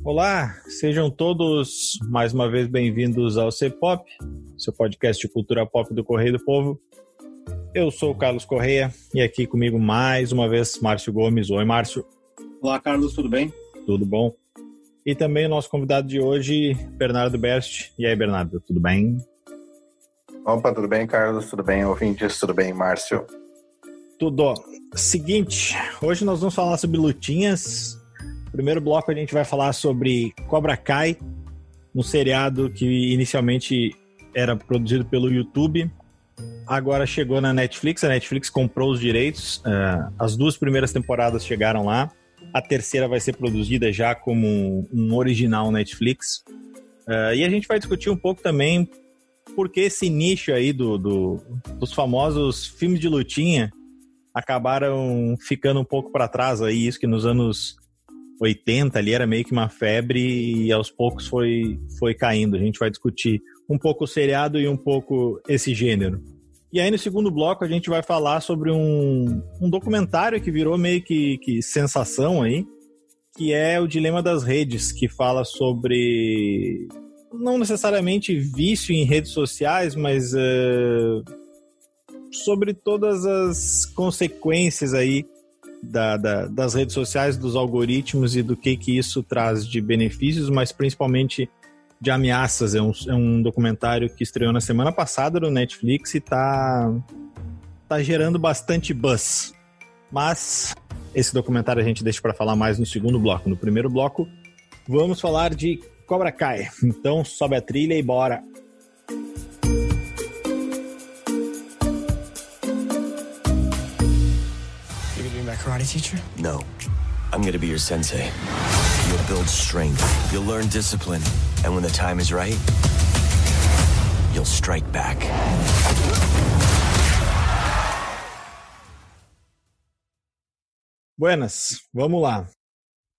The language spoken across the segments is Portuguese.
Olá, sejam todos mais uma vez bem-vindos ao C-Pop, seu podcast de cultura pop do Correio do Povo. Eu sou o Carlos Correia e aqui comigo mais uma vez Márcio Gomes. Oi, Márcio. Olá, Carlos, tudo bem? Tudo bom. E também o nosso convidado de hoje, Bernardo Best. E aí, Bernardo, tudo bem? Opa, tudo bem, Carlos? Tudo bem, ouvintes? Tudo bem, Márcio? Tudo. Seguinte, hoje nós vamos falar sobre lutinhas. No primeiro bloco a gente vai falar sobre Cobra Kai, um seriado que inicialmente era produzido pelo YouTube, agora chegou na Netflix. A Netflix comprou os direitos, as duas primeiras temporadas chegaram lá, a terceira vai ser produzida já como um original Netflix. E a gente vai discutir um pouco também por que esse nicho aí dos famosos filmes de lutinha acabaram ficando um pouco para trás aí, isso que nos anos 80 ali era meio que uma febre e aos poucos foi caindo. A gente vai discutir um pouco o seriado e um pouco esse gênero. E aí no segundo bloco a gente vai falar sobre um documentário que virou meio que sensação aí, que é o Dilema das Redes, que fala sobre, não necessariamente vício em redes sociais, mas sobre todas as consequências aí das redes sociais, dos algoritmos e do que isso traz de benefícios, mas principalmente de ameaças. É um documentário que estreou na semana passada no Netflix e tá gerando bastante buzz. Mas esse documentário a gente deixa para falar mais no segundo bloco. No primeiro bloco, vamos falar de Cobra Kai. Então sobe a trilha e bora! Karate teacher? No. I'm gonna be your sensei. You'll build strength, you'll learn discipline, and when the time is right, you'll strike back. Buenas, vamos lá.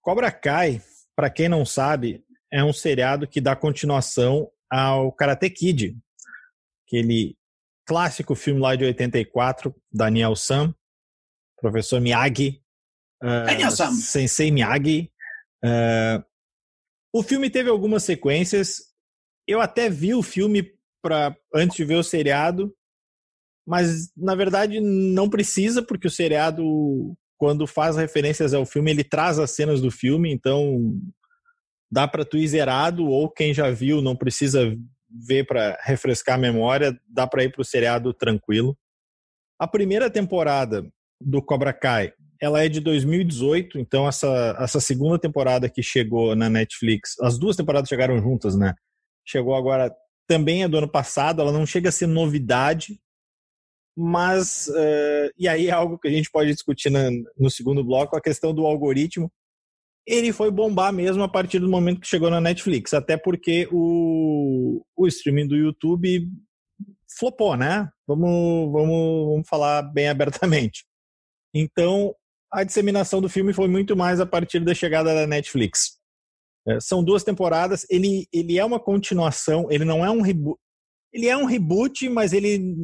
Cobra Kai, para quem não sabe, é um seriado que dá continuação ao Karate Kid, aquele clássico filme lá de 84, Daniel San, Professor Miyagi, Sensei Miyagi. O filme teve algumas sequências. Eu até vi o filme antes de ver o seriado, mas na verdade não precisa, porque o seriado, quando faz referências ao filme, ele traz as cenas do filme, então dá para tu ir zerado, ou quem já viu não precisa ver para refrescar a memória, dá para ir pro seriado tranquilo. A primeira temporada do Cobra Kai, ela é de 2018, então essa segunda temporada que chegou na Netflix, as duas temporadas chegaram juntas, né? Chegou agora, também é do ano passado, ela não chega a ser novidade, mas, e aí é algo que a gente pode discutir no segundo bloco, a questão do algoritmo. Ele foi bombar mesmo a partir do momento que chegou na Netflix, até porque o streaming do YouTube flopou, né? Vamos falar bem abertamente. Então, a disseminação do filme foi muito mais a partir da chegada da Netflix. São duas temporadas, ele é uma continuação, ele não é um reboot. Ele é um reboot, mas ele...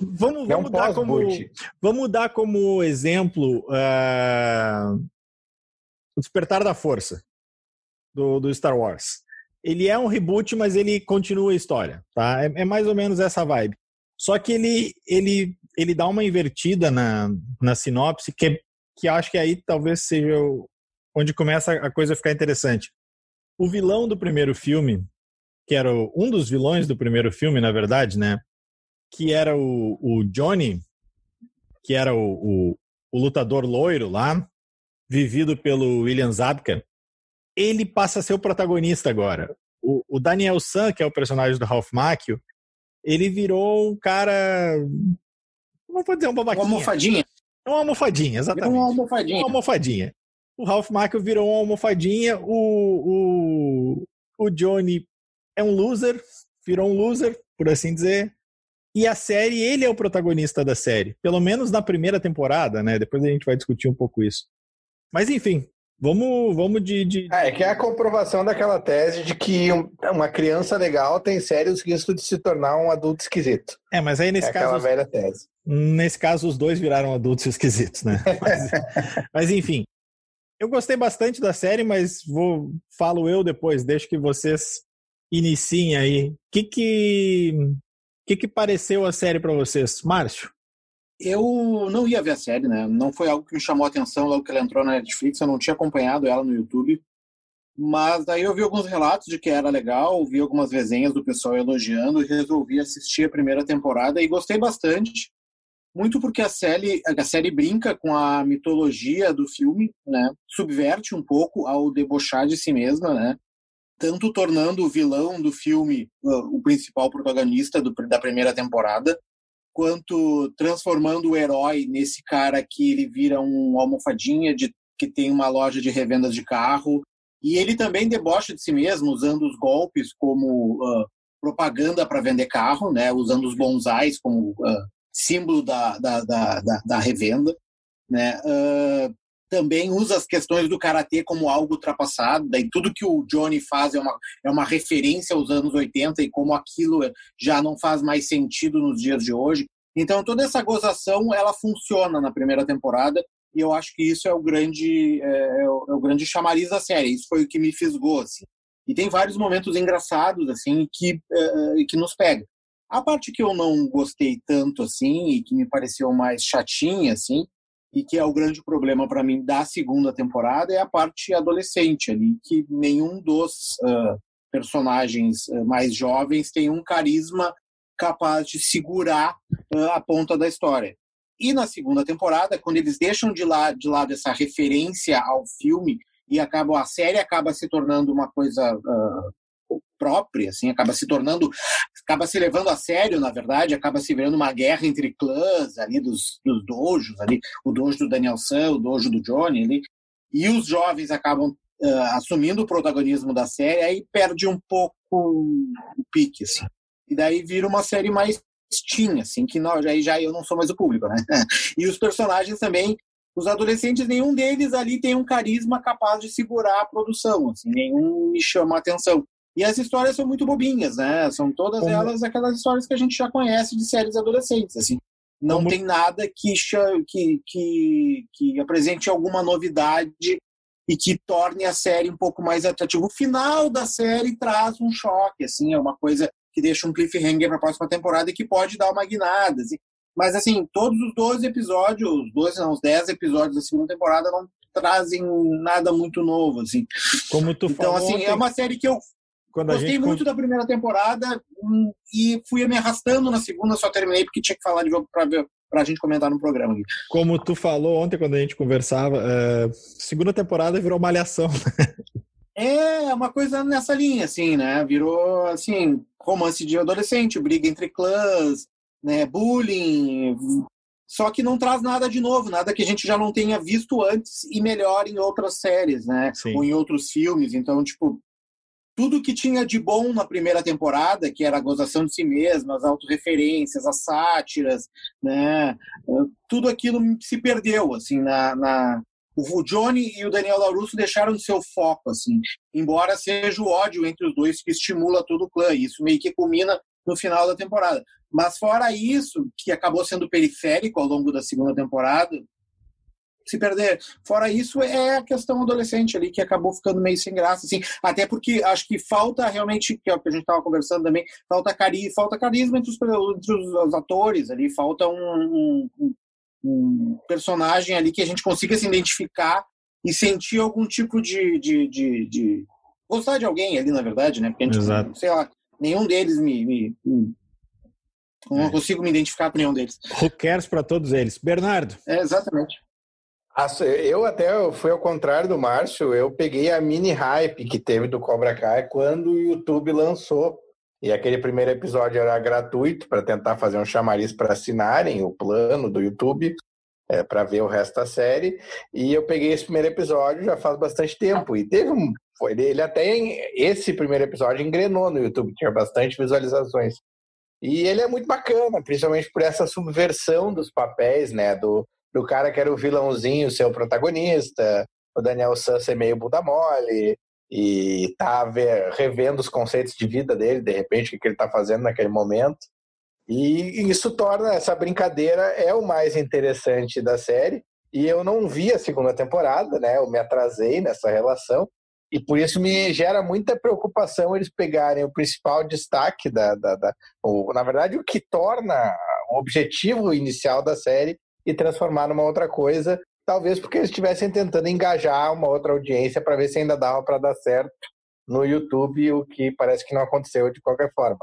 Vamos dar como exemplo o Despertar da Força, do Star Wars. Ele é um reboot, mas ele continua a história, tá? É mais ou menos essa vibe. Só que ele dá uma invertida na sinopse, que acho que aí talvez seja onde começa a coisa a ficar interessante. O vilão do primeiro filme, que era um dos vilões do primeiro filme, na verdade, né? Que era o Johnny, que era o lutador loiro lá, vivido pelo William Zabka, ele passa a ser o protagonista agora. O Daniel San, que é o personagem do Ralph Macchio, ele virou um cara... Não vou dizer um babaquinha. Uma almofadinha. Uma almofadinha, exatamente. Uma almofadinha. O Ralph Macchio virou uma almofadinha. O Johnny é um loser. Virou um loser, por assim dizer. E a série, ele é o protagonista da série. Pelo menos na primeira temporada, né? Depois a gente vai discutir um pouco isso. Mas enfim, vamos de... que é a comprovação daquela tese de que uma criança legal tem sérios riscos de se tornar um adulto esquisito. Mas aí nesse caso... aquela velha tese. Nesse caso, os dois viraram adultos esquisitos, né? Mas enfim, Eu gostei bastante da série, mas falo eu depois, deixo que vocês iniciem aí. O que pareceu a série para vocês? Márcio? Eu não ia ver a série, né? Não foi algo que me chamou a atenção logo que ela entrou na Netflix, eu não tinha acompanhado ela no YouTube. Mas daí eu vi alguns relatos de que era legal, vi algumas resenhas do pessoal elogiando e resolvi assistir a primeira temporada e gostei bastante. Muito porque a série brinca com a mitologia do filme, né? Subverte um pouco ao debochar de si mesma, né? Tanto tornando o vilão do filme o principal protagonista da primeira temporada, quanto transformando o herói nesse cara que ele vira um almofadinha que tem uma loja de revendas de carro. E ele também debocha de si mesmo, usando os golpes como propaganda para vender carro, né? Usando os bonsais como símbolo da revenda, né? Também usa as questões do karatê como algo ultrapassado, daí tudo que o Johnny faz é uma referência aos anos 80 e como aquilo já não faz mais sentido nos dias de hoje. Então toda essa gozação, ela funciona na primeira temporada, e eu acho que isso é o grande chamariz da série. Isso foi o que me fisgou, assim. E tem vários momentos engraçados, assim, que nos pega. A parte que eu não gostei tanto, assim, e que me pareceu mais chatinha, assim, e que é o grande problema para mim da segunda temporada, é a parte adolescente ali, que nenhum dos personagens mais jovens tem um carisma capaz de segurar a ponta da história. E na segunda temporada, quando eles deixam de lado essa referência ao filme e a série acaba se tornando uma coisa própria, assim, acaba se levando a sério, na verdade, acaba se virando uma guerra entre clãs ali dos dojos, ali, o dojo do Daniel San, o dojo do Johnny ali, e os jovens acabam assumindo o protagonismo da série, aí perde um pouco o pique, assim. E daí vira uma série mais teen, assim, que já eu não sou mais o público, né? E os personagens também, os adolescentes, nenhum deles ali tem um carisma capaz de segurar a produção, assim, nenhum me chama a atenção. E as histórias são muito bobinhas, né? São todas elas aquelas histórias que a gente já conhece de séries adolescentes, assim. Não tem nada que apresente alguma novidade e que torne a série um pouco mais atrativa. O final da série traz um choque, assim, é uma coisa que deixa um cliffhanger para a próxima temporada e que pode dar uma guinada, assim. Mas, assim, todos os 12 episódios, os 10 episódios da segunda temporada não trazem nada muito novo, assim. Como tu então, falou assim, ontem, é uma série que eu gostei muito da primeira temporada e fui me arrastando na segunda, só terminei porque tinha que falar de jogo pra gente comentar no programa aqui. Como tu falou ontem quando a gente conversava, segunda temporada virou malhação. É uma coisa nessa linha, assim, né? Virou, assim, romance de adolescente, briga entre clãs, né? Bullying, só que não traz nada de novo, nada que a gente já não tenha visto antes e melhor em outras séries, né? Sim. Ou em outros filmes. Então, tipo, tudo que tinha de bom na primeira temporada, que era a gozação de si mesma, as autorreferências, as sátiras, né? Tudo aquilo se perdeu, assim, o Johnny e o Daniel LaRusso deixaram de ser o foco, assim, embora seja o ódio entre os dois que estimula todo o clã, e isso meio que culmina no final da temporada. Mas fora isso, que acabou sendo periférico ao longo da segunda temporada, se perder. Fora isso, é a questão adolescente ali, que acabou ficando meio sem graça, assim, até porque acho que falta realmente, que é o que a gente estava conversando também, falta carisma entre os atores ali, falta um personagem ali que a gente consiga se identificar e sentir algum tipo de gostar de alguém ali, na verdade, né? Porque a gente, exato, sei lá, nenhum deles não consigo me identificar com nenhum deles. Who cares pra todos eles. Bernardo. Exatamente. Eu fui ao contrário do Márcio, eu peguei a mini hype que teve do Cobra Kai quando o YouTube lançou. E aquele primeiro episódio era gratuito para tentar fazer um chamariz para assinarem o plano do YouTube, para ver o resto da série. E eu peguei esse primeiro episódio já faz bastante tempo. E esse primeiro episódio engrenou no YouTube, tinha bastante visualizações. E ele é muito bacana, principalmente por essa subversão dos papéis, né? Do cara que era o vilãozinho ser o protagonista, o Daniel San ser meio bunda mole, e tá revendo os conceitos de vida dele, de repente, o que ele tá fazendo naquele momento. E isso torna essa brincadeira o mais interessante da série. e eu não vi a segunda temporada, né? Eu me atrasei nessa relação, e por isso me gera muita preocupação eles pegarem o principal destaque na verdade, o que torna o objetivo inicial da série e transformar numa outra coisa, talvez porque eles estivessem tentando engajar uma outra audiência para ver se ainda dava para dar certo no YouTube, o que parece que não aconteceu de qualquer forma.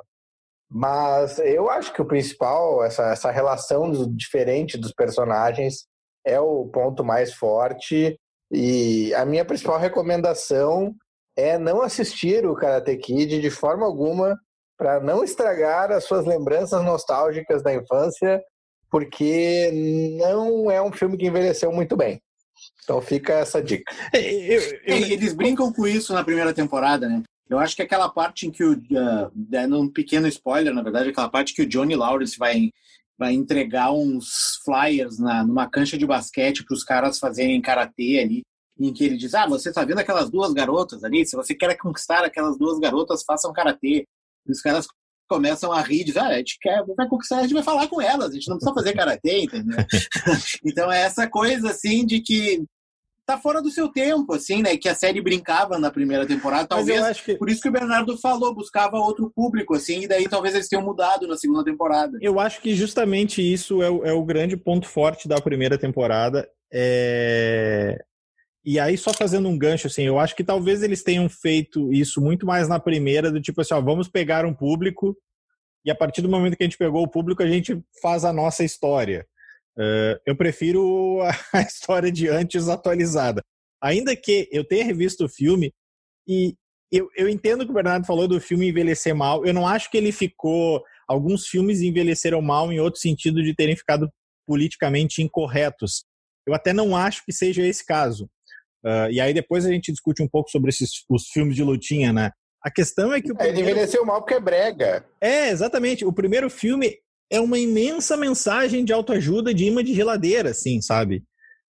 Mas eu acho que o principal, essa relação diferente dos personagens é o ponto mais forte, e a minha principal recomendação é não assistir o Karate Kid de forma alguma, para não estragar as suas lembranças nostálgicas da infância, porque não é um filme que envelheceu muito bem. Então fica essa dica. Eles brincam com isso na primeira temporada, né? Eu acho que aquela parte em que dando um pequeno spoiler, na verdade, aquela parte que o Johnny Lawrence vai entregar uns flyers numa cancha de basquete para os caras fazerem karatê ali, em que ele diz, você tá vendo aquelas duas garotas ali? Se você quer conquistar aquelas duas garotas, façam karatê. E os caras começam a rir, dizem, a gente vai conquistar, a gente vai falar com elas, a gente não precisa fazer karatê, entendeu? Então é essa coisa, assim, de que tá fora do seu tempo, assim, né? Que a série brincava na primeira temporada, talvez, por isso que o Bernardo falou, buscava outro público, assim, e daí talvez eles tenham mudado na segunda temporada. Eu acho que justamente isso é o grande ponto forte da primeira temporada. E aí, só fazendo um gancho, assim, eu acho que talvez eles tenham feito isso muito mais na primeira, do tipo assim, vamos pegar um público, e a partir do momento que a gente pegou o público, a gente faz a nossa história. Eu prefiro a história de antes atualizada. Ainda que eu tenha revisto o filme, e eu entendo que o Bernardo falou do filme envelhecer mal, eu não acho que ele ficou... Alguns filmes envelheceram mal em outro sentido de terem ficado politicamente incorretos. Eu até não acho que seja esse caso. E aí depois a gente discute um pouco sobre os filmes de lutinha, né? A questão é que... Ele envelheceu mal porque é brega. Exatamente. O primeiro filme é uma imensa mensagem de autoajuda de imã de geladeira, assim, sabe?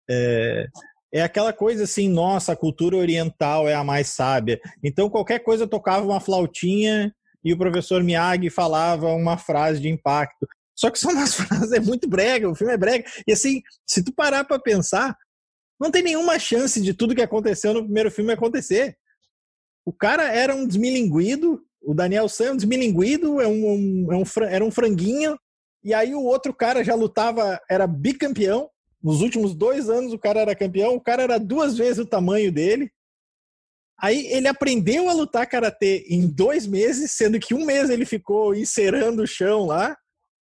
É aquela coisa assim, nossa, a cultura oriental é a mais sábia. Então qualquer coisa tocava uma flautinha e o professor Miyagi falava uma frase de impacto. Só que são umas frases, muito brega, o filme é brega. E assim, se tu parar pra pensar, não tem nenhuma chance de tudo que aconteceu no primeiro filme acontecer. O cara era um desmilinguido, o Daniel San é um desmilinguido, era um franguinho, e aí o outro cara já lutava, era bicampeão. Nos últimos 2 anos o cara era campeão, o cara era 2 vezes o tamanho dele. Aí ele aprendeu a lutar karatê em 2 meses, sendo que 1 mês ele ficou encerando o chão lá.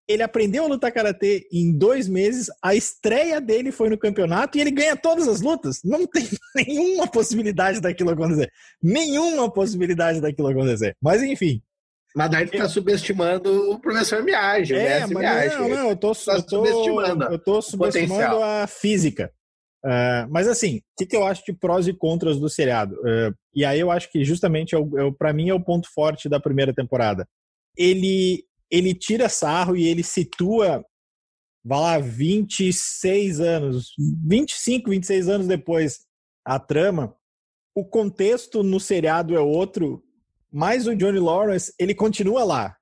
Ele aprendeu a lutar karatê em 2 meses, a estreia dele foi no campeonato e ele ganha todas as lutas. Não tem nenhuma possibilidade daquilo acontecer. Nenhuma possibilidade daquilo acontecer. Mas enfim. Mas daí tu tá subestimando o professor Miyagi, né? Não, eu tô subestimando a física. Mas assim, o que eu acho de prós e contras do seriado? E aí eu acho que justamente, pra mim, é o ponto forte da primeira temporada. Ele tira sarro e ele situa, vai lá, 26 anos, 25, 26 anos depois, a trama. O contexto no seriado é outro, mas o Johnny Lawrence, ele continua lá.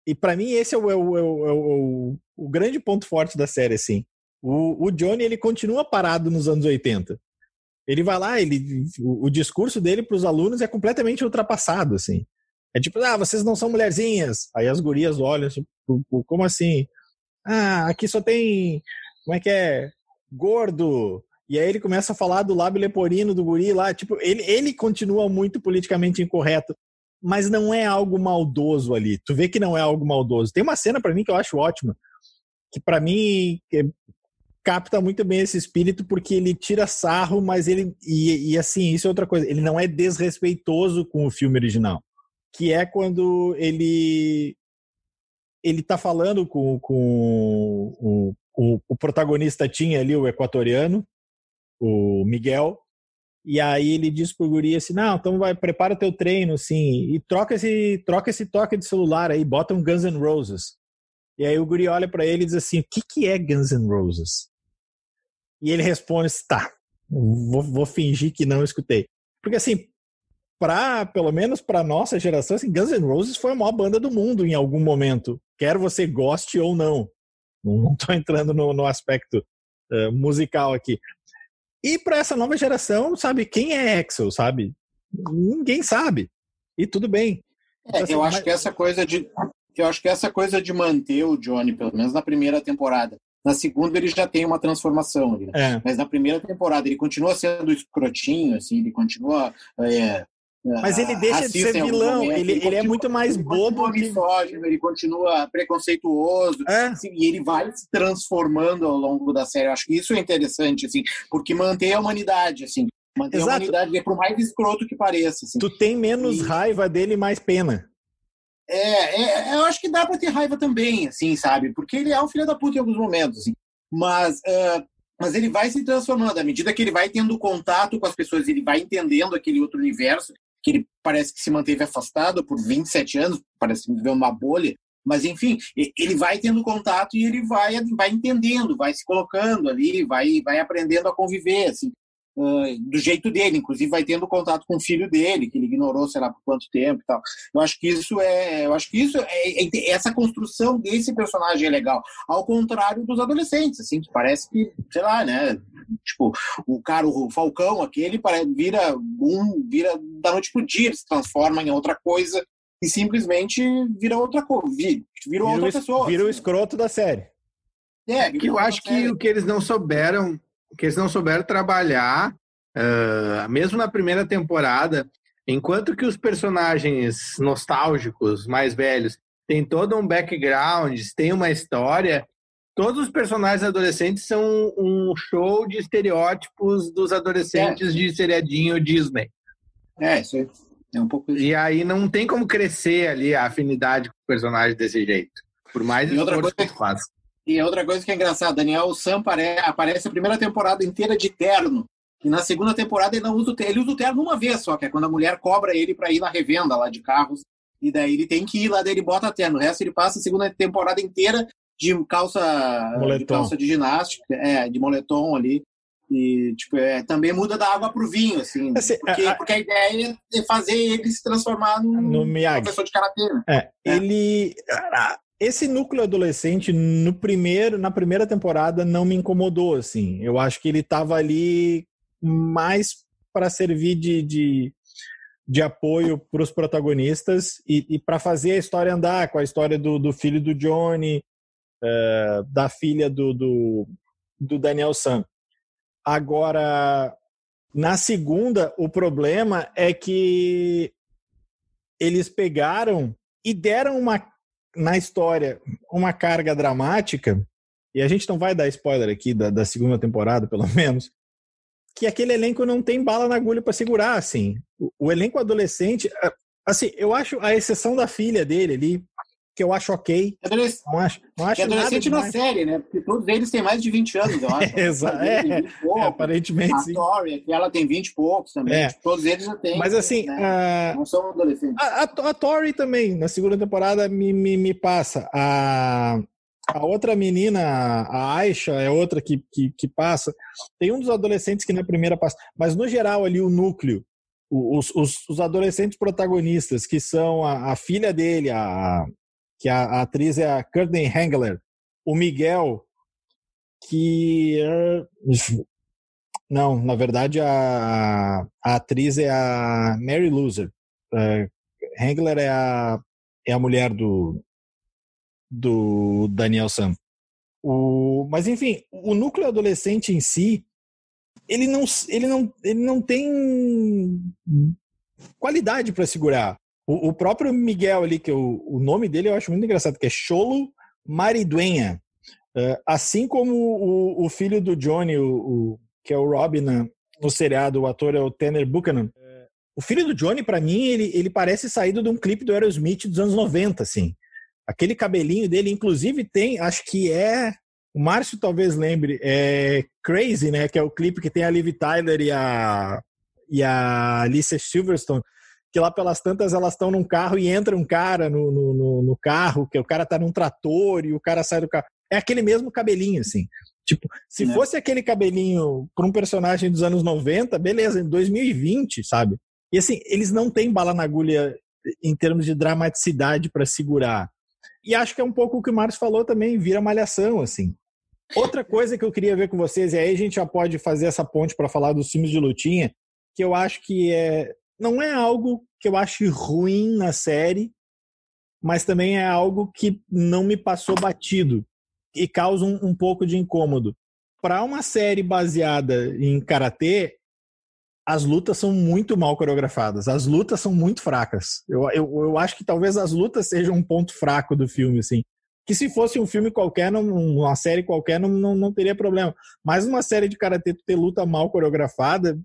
E pra mim esse é o grande ponto forte da série, assim. O Johnny, ele continua parado nos anos 80. Ele vai lá, o discurso dele pros alunos é completamente ultrapassado, assim. É tipo, vocês não são mulherzinhas. Aí as gurias olham, assim, como assim? Aqui só tem, como é que é? Gordo. E aí ele começa a falar do lábio leporino do guri lá. Tipo, ele continua muito politicamente incorreto, mas não é algo maldoso ali. Tu vê que não é algo maldoso. Tem uma cena pra mim que eu acho ótima, que pra mim capta muito bem esse espírito, porque ele tira sarro, mas ele... E assim, isso é outra coisa. Ele não é desrespeitoso com o filme original. Que é quando ele tá falando com o protagonista tinha ali, o equatoriano, o Miguel, e aí ele diz pro guri assim, não, então prepara o teu treino, assim, e troca esse toque de celular aí, bota um Guns N' Roses. E aí o guri olha pra ele e diz assim, o que é Guns N' Roses? E ele responde, tá, vou fingir que não escutei. Porque assim, pelo menos para nossa geração, assim, Guns N' Roses foi a maior banda do mundo em algum momento, quer você goste ou não. Não tô entrando no aspecto musical aqui. E para essa nova geração, sabe, quem é Axl, sabe? Ninguém sabe. E tudo bem. Então, assim, eu acho que essa coisa de manter o Johnny, pelo menos na primeira temporada. Na segunda ele já tem uma transformação ali, né? Mas na primeira temporada ele continua sendo escrotinho, assim, ele continua... mas ele deixa de ser vilão, ele é muito mais bobo. Misógino, ele continua preconceituoso, assim, e ele vai se transformando ao longo da série. Eu acho que isso é interessante, assim, porque mantém a humanidade, assim, manter a humanidade, por mais escroto que pareça. Assim. Tu tem menos raiva dele e mais pena. Eu acho que dá pra ter raiva também, assim, sabe? Porque ele é um filho da puta em alguns momentos, assim. Mas ele vai se transformando. À medida que ele vai tendo contato com as pessoas, ele vai entendendo aquele outro universo, que ele parece que se manteve afastado por 27 anos, parece viver uma bolha. Mas, enfim, ele vai tendo contato e ele vai entendendo, vai se colocando ali, vai aprendendo a conviver, assim. Do jeito dele, inclusive vai tendo contato com o filho dele, que ele ignorou, sei lá por quanto tempo e tal. Eu acho que essa construção desse personagem é legal, ao contrário dos adolescentes, assim, que parece que, sei lá, né, tipo, o Falcão, aquele vira da noite pro dia, ele se transforma em outra coisa e simplesmente vira outra coisa, vira outra pessoa. Vira o escroto da série. Que eu acho que o que eles não souberam trabalhar, mesmo na primeira temporada, enquanto que os personagens nostálgicos, mais velhos, têm todo um background, têm uma história, todos os personagens adolescentes são um show de estereótipos dos adolescentes de seriadinho Disney. Isso aí. É um pouco isso. E aí não tem como crescer ali a afinidade com o personagem desse jeito, por mais esforço que faça. E outra coisa que é engraçada, Daniel San aparece a primeira temporada inteira de terno, e na segunda temporada ele usa o terno uma vez só, que é quando a mulher cobra ele para ir na revenda lá de carros, e daí ele tem que ir lá, daí ele bota terno. O resto ele passa a segunda temporada inteira de calça de ginástica, de moletom ali, e tipo, também muda da água pro vinho, assim, porque a ideia é fazer ele se transformar num professor de karatê. Esse núcleo adolescente, na primeira temporada, não me incomodou, assim. Eu acho que ele estava ali mais para servir de apoio para os protagonistas e para fazer a história andar, com a história do filho do Johnny, da filha do Daniel San. Agora, na segunda, o problema é que eles pegaram e deram na história uma carga dramática, e a gente não vai dar spoiler aqui da segunda temporada, pelo menos, que aquele elenco não tem bala na agulha para segurar, assim. O elenco adolescente, assim, eu acho, a exceção da filha dele ali, que eu acho ok. Não acho adolescente na série, né? Porque todos eles têm mais de 20 anos, eu acho. Exato. Aparentemente, sim. A Tori, ela tem 20 e poucos também. Todos eles já têm. Mas assim, né? Não são adolescentes. A Tori também, na segunda temporada, me passa. A outra menina, a Aisha, é outra que passa. Tem um dos adolescentes que na primeira passa. Mas, no geral, ali, o núcleo, os adolescentes protagonistas, que são a filha dele, que a atriz é a Courtney Hengler, o Miguel, que... Não, na verdade a atriz é a Mary Loser. Hengler é a mulher do Daniel San. Mas enfim, o núcleo adolescente em si, ele não tem qualidade para segurar. O próprio Miguel ali, que o nome dele eu acho muito engraçado, que é Xolo Mariduenha. Assim como o filho do Johnny, que é o Robbie no seriado, o ator é o Tanner Buchanan. O filho do Johnny, para mim, ele parece saído de um clipe do Aerosmith dos anos 90, assim. Aquele cabelinho dele, inclusive tem, acho que o Márcio talvez lembre, é Crazy, né, que é o clipe que tem a Liv Tyler e a Alicia Silverstone, que lá pelas tantas elas estão num carro e entra um cara no carro, que o cara tá num trator e o cara sai do carro. É aquele mesmo cabelinho, assim. Tipo, se fosse aquele cabelinho para um personagem dos anos 90, beleza, em 2020, sabe? E assim, eles não têm bala na agulha em termos de dramaticidade para segurar. E acho que é um pouco o que o Marcos falou também, vira malhação, assim. Outra coisa que eu queria ver com vocês, e aí a gente já pode fazer essa ponte para falar dos filmes de lutinha, que eu acho que não é algo que eu ache ruim na série, mas também é algo que não me passou batido e causa um pouco de incômodo. Para uma série baseada em karatê, as lutas são muito mal coreografadas, as lutas são muito fracas. Eu acho que talvez as lutas sejam um ponto fraco do filme, assim. Que se fosse um filme qualquer, uma série qualquer, não teria problema. Mas uma série de karatê ter luta mal coreografada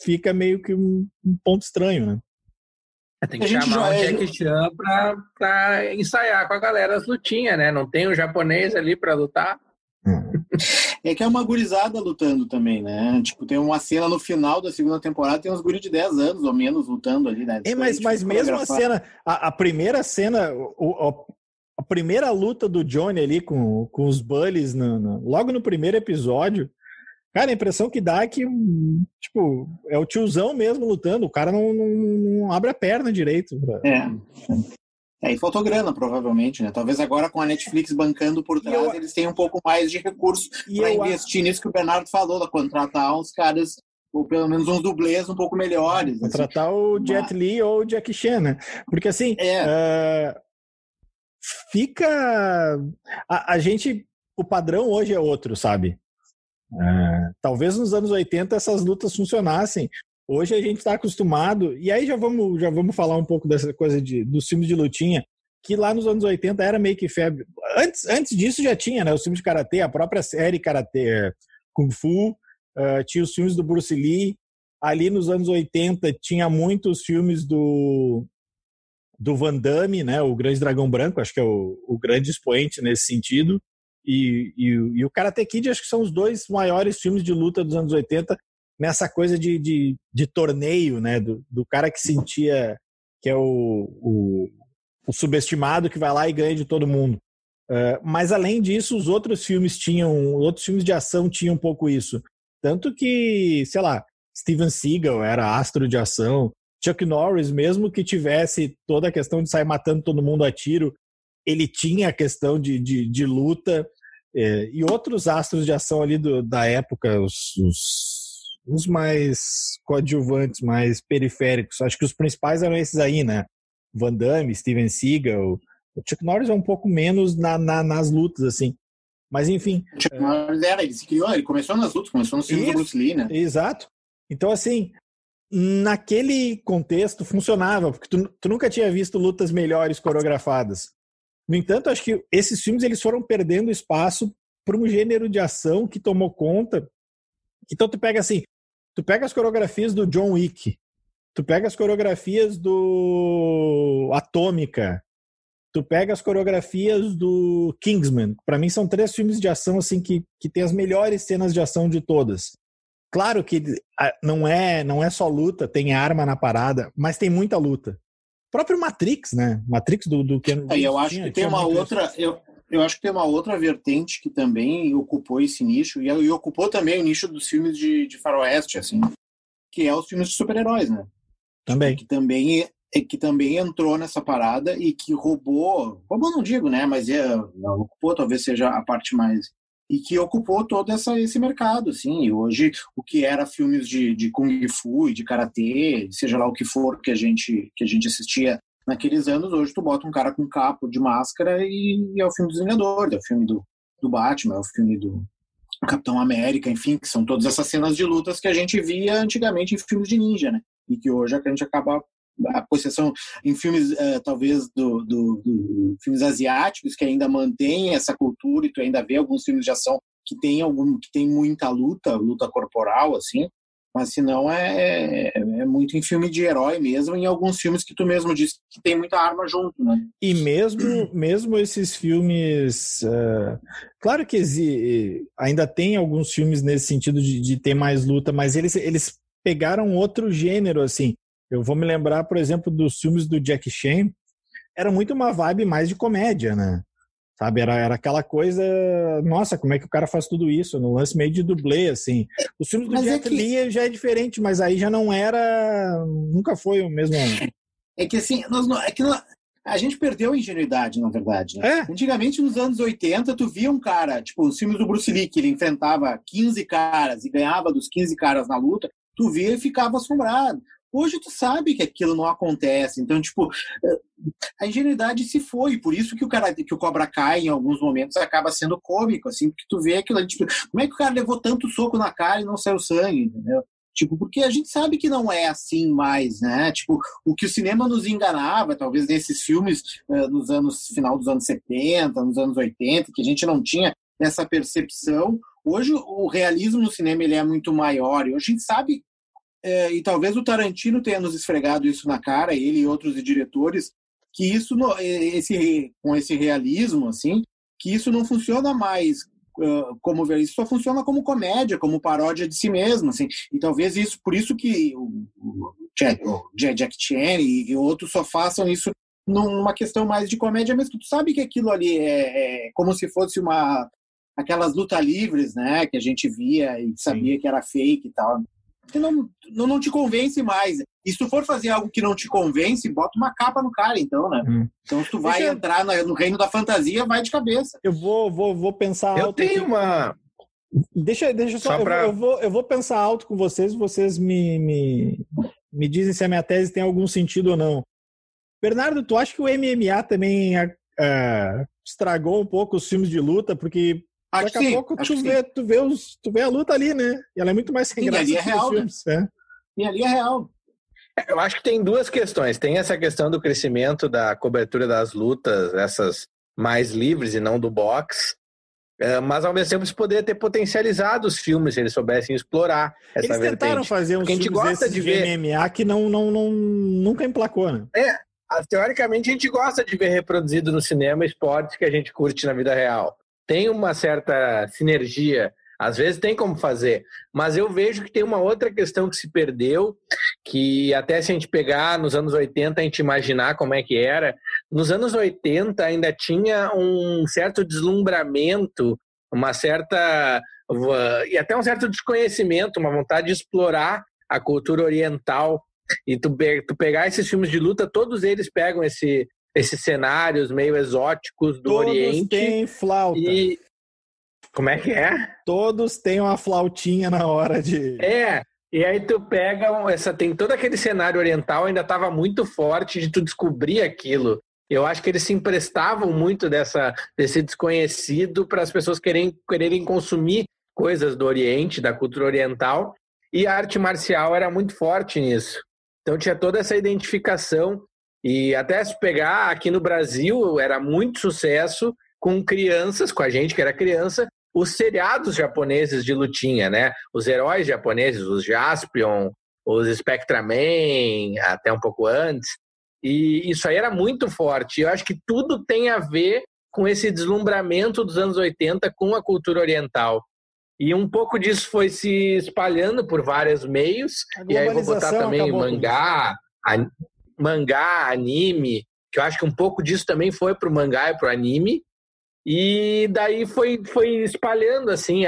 fica meio que um ponto estranho, né? Tem que chamar o Jackie Chan pra ensaiar com a galera as lutinhas, né? Não tem um japonês ali pra lutar. É que é uma gurizada lutando também, né? Tipo, tem uma cena no final da segunda temporada, tem uns guris de 10 anos ou menos lutando ali, né? Mas mesmo a cena, a primeira cena, a primeira luta do Johnny ali com os bullies, logo no primeiro episódio, cara, a impressão que dá é que, tipo, é o tiozão mesmo lutando, o cara não abre a perna direito. E faltou grana, provavelmente, né? Talvez agora com a Netflix bancando por trás, eles tenham um pouco mais de recurso para investir nisso que o Bernardo falou, da contratar uns caras, ou pelo menos uns dublês um pouco melhores. Contratar assim. O Jet Li ou o Jackie Chan, né? Porque assim, fica... A gente... O padrão hoje é outro, sabe? Talvez nos anos 80 essas lutas funcionassem. Hoje a gente está acostumado, e aí já vamos falar um pouco dessa coisa dos filmes de lutinha, que lá nos anos 80 era meio que febre. Antes disso já tinha, né? Os filmes de karatê, a própria série karatê, Kung Fu, tinha os filmes do Bruce Lee. Ali nos anos 80 tinha muitos filmes do Van Damme, né? O Grande Dragão Branco, acho que é o grande expoente nesse sentido. E o Karate Kid, acho que são os dois maiores filmes de luta dos anos 80, nessa coisa de torneio, né? Do cara que sentia que é o subestimado que vai lá e ganha de todo mundo. Mas além disso, os outros filmes de ação tinham um pouco isso. Tanto que, sei lá, Steven Seagal era astro de ação, Chuck Norris, mesmo que tivesse toda a questão de sair matando todo mundo a tiro, ele tinha a questão de luta, e outros astros de ação ali da época, os mais coadjuvantes, mais periféricos. Acho que os principais eram esses aí, né? Van Damme, Steven Seagal. O Chuck Norris é um pouco menos nas lutas, assim. Mas, enfim... O Chuck Norris ele começou nas lutas, começou no filme do Bruce Lee, né? Exato. Então, assim, naquele contexto funcionava, porque tu nunca tinha visto lutas melhores coreografadas. No entanto, acho que esses filmes eles foram perdendo espaço para um gênero de ação que tomou conta. Então tu pega as coreografias do John Wick, tu pega as coreografias do Atômica, tu pega as coreografias do Kingsman. Para mim são 3 filmes de ação assim que tem as melhores cenas de ação de todas. Claro que não é só luta, tem arma na parada, mas tem muita luta. O próprio Matrix, né? Matrix do Keanu Reeves. Eu acho que tem uma outra... Eu acho que tem uma outra vertente que também ocupou esse nicho, e ocupou também o nicho dos filmes de faroeste, assim, que é os filmes de super-heróis, né? Também. Que também entrou nessa parada e que roubou não digo, né? Mas ocupou, talvez seja a parte mais... E que ocupou todo esse mercado, assim. E hoje, o que era filmes de Kung Fu e de Karatê, seja lá o que for que a gente assistia naqueles anos, hoje tu bota um cara com capo de máscara e é o filme dos Vingadores, é o filme do Batman, é o filme do Capitão América, enfim, que são todas essas cenas de lutas que a gente via antigamente em filmes de ninja, né? E que hoje a gente acaba, com exceção em filmes, talvez, do filmes asiáticos, que ainda mantém essa cultura, e tu ainda vê alguns filmes de ação que tem muita luta corporal, assim, mas se não é muito em filme de herói mesmo, em alguns filmes que tu mesmo disse que tem muita arma junto, né? E mesmo esses filmes... claro que ainda tem alguns filmes nesse sentido de ter mais luta, mas eles pegaram outro gênero, assim. Eu vou me lembrar, por exemplo, dos filmes do Jackie Chan, era muito uma vibe mais de comédia, né? Sabe, era aquela coisa, nossa, como é que o cara faz tudo isso? No lance meio de dublê, assim. Os filmes do Jet Li já é diferente, mas aí já não era, nunca foi o mesmo... É que assim, A gente perdeu a ingenuidade, na verdade. Né? Antigamente, nos anos 80, tu via um cara, tipo, os filmes do Bruce Lee, que ele enfrentava 15 caras e ganhava dos 15 caras na luta, tu via e ficava assombrado. Hoje tu sabe que aquilo não acontece. Então, tipo, a ingenuidade se foi. Por isso que o Cobra Kai, em alguns momentos, acaba sendo cômico, assim, porque tu vê aquilo, tipo, como é que o cara levou tanto soco na cara e não saiu sangue, entendeu? Tipo, porque a gente sabe que não é assim mais, né? Tipo, o que o cinema nos enganava, talvez nesses filmes final dos anos 70, nos anos 80, que a gente não tinha essa percepção. Hoje o realismo no cinema ele é muito maior. E hoje a gente sabe, e talvez o Tarantino tenha nos esfregado isso na cara, ele e outros diretores, que isso, com esse realismo, assim, que isso não funciona mais como ver, isso só funciona como comédia, como paródia de si mesmo, assim. E talvez isso, por isso que o Jack Chan e outros só façam isso numa questão mais de comédia, mesmo que tu sabe que aquilo ali é como se fosse aquelas lutas livres, né, que a gente via e sabia que era fake e tal. Que não te convence mais. E se tu for fazer algo que não te convence, bota uma capa no cara, então, né? Então, se tu vai entrar no reino da fantasia, vai de cabeça. Eu vou pensar alto. Eu tenho uma... Deixa só eu vou pensar alto com vocês me dizem se a minha tese tem algum sentido ou não. Bernardo, tu acha que o MMA também estragou um pouco os filmes de luta? Porque daqui a pouco tu vê a luta ali, né? E ela é muito mais sem graça que os filmes. Né? E ali é real. Eu acho que tem duas questões. Tem essa questão do crescimento da cobertura das lutas, essas mais livres e não do boxe. Mas, ao mesmo tempo, isso poderia ter potencializado os filmes se eles soubessem explorar essa vertente. Eles tentaram fazer uns filmes gosta de ver MMA que nunca emplacou, né? Teoricamente, a gente gosta de ver reproduzido no cinema esportes que a gente curte na vida real. Tem uma certa sinergia, às vezes tem como fazer, mas eu vejo que tem uma outra questão que se perdeu, que até se a gente pegar nos anos 80, a gente imaginar como é que era, nos anos 80 ainda tinha um certo deslumbramento, uma certa, e até um certo desconhecimento, uma vontade de explorar a cultura oriental, e tu pegar esses filmes de luta, todos eles pegam esses cenários meio exóticos do Oriente. Todos têm flauta. E... Como é que é? Todos têm uma flautinha na hora de... E aí tu pega, tem todo aquele cenário oriental, ainda estava muito forte de tu descobrir aquilo. Eu acho que eles se emprestavam muito desse desconhecido para as pessoas quererem consumir coisas do Oriente, da cultura oriental, e a arte marcial era muito forte nisso. Então tinha toda essa identificação. E até se pegar aqui no Brasil, era muito sucesso com crianças, com a gente que era criança, os seriados japoneses de lutinha, né? Os heróis japoneses, os Jaspion, os Spectraman, até um pouco antes. E isso aí era muito forte. Eu acho que tudo tem a ver com esse deslumbramento dos anos 80 com a cultura oriental. E um pouco disso foi se espalhando por vários meios. E aí eu vou botar também mangá, anime, que eu acho que um pouco disso também foi pro mangá e pro anime, e daí foi espalhando assim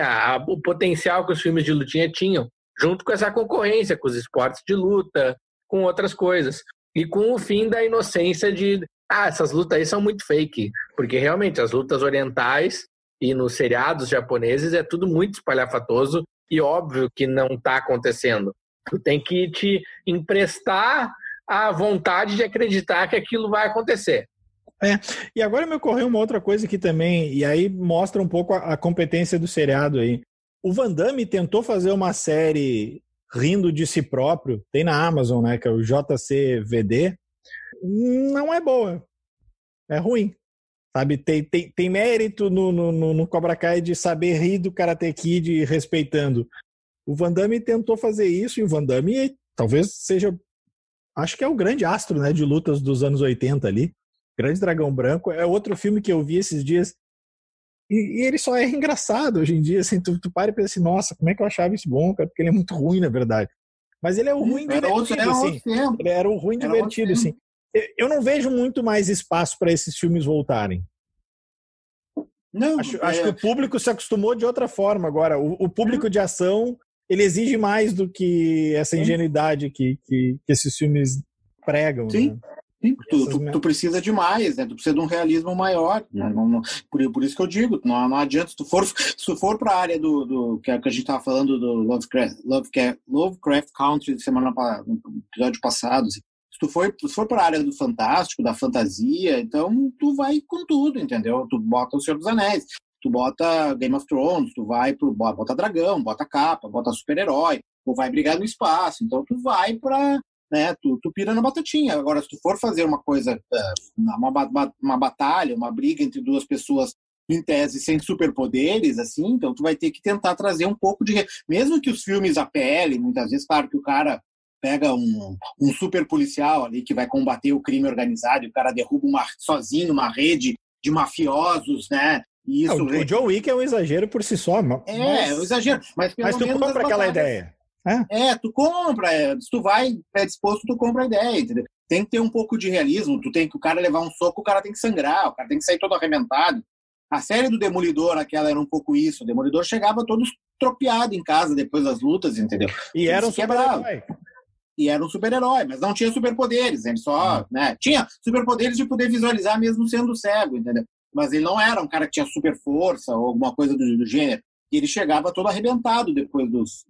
o potencial que os filmes de lutinha tinham, junto com essa concorrência com os esportes de luta, com outras coisas, e com o fim da inocência de essas lutas aí são muito fake, porque realmente as lutas orientais e nos seriados japoneses é tudo muito espalhafatoso e óbvio que não está acontecendo. Tu tem que te emprestar a vontade de acreditar que aquilo vai acontecer. E agora me ocorreu uma outra coisa aqui também, e aí mostra um pouco a competência do seriado aí. O Van Damme tentou fazer uma série rindo de si próprio, tem na Amazon, né, que é o JCVD, não é boa, é ruim, sabe? Tem mérito no Cobra Kai de saber rir do Karate Kid respeitando. O Van Damme tentou fazer isso, e o Van Damme talvez seja, acho que é o grande astro, né, de lutas dos anos 80 ali. Grande Dragão Branco é outro filme que eu vi esses dias e ele só é engraçado hoje em dia, assim, tu para e pensa assim, nossa, como é que eu achava isso bom, cara, porque ele é muito ruim, na verdade. Mas ele é o ruim divertido, assim. Ele era o ruim divertido, assim. Eu não vejo muito mais espaço para esses filmes voltarem. Não, acho que o público se acostumou de outra forma agora. O público de ação, ele exige mais do que essa ingenuidade que esses filmes pregam. Sim. Né? Sim, tu precisa de mais, né? Tu precisa de um realismo maior, né? Por isso que eu digo, não adianta, se tu for para a área do que a gente estava falando do Lovecraft Country no episódio passado, assim, se tu for para a área do fantástico, da fantasia, então tu vai com tudo, entendeu? Tu bota o Senhor dos Anéis, tu bota Game of Thrones, tu vai bota dragão, bota capa, bota super-herói, ou vai brigar no espaço, então tu vai para... Né, tu pira na batatinha. Agora, se tu for fazer uma coisa, uma batalha, uma briga entre duas pessoas em tese sem superpoderes, assim, então tu vai ter que tentar trazer um pouco de... Mesmo que os filmes apelem, muitas vezes, claro que o cara pega um super policial ali que vai combater o crime organizado e o cara derruba sozinho uma rede de mafiosos, né? E isso... O John Wick é um exagero por si só. É um exagero. Mas tu compra aquela ideia. Tu compra, se tu vai predisposto, tu compra a ideia, entendeu? Tem que ter um pouco de realismo, o cara levar um soco, o cara tem que sangrar, o cara tem que sair todo arrebentado. A série do Demolidor, aquela era um pouco isso, o Demolidor chegava todo estropiado em casa depois das lutas, entendeu? E era um super-herói. E era um super-herói, mas não tinha superpoderes, ele só, né? Tinha superpoderes de poder visualizar mesmo sendo cego, entendeu? Mas ele não era um cara que tinha super força ou alguma coisa do gênero. E ele chegava todo arrebentado depois dos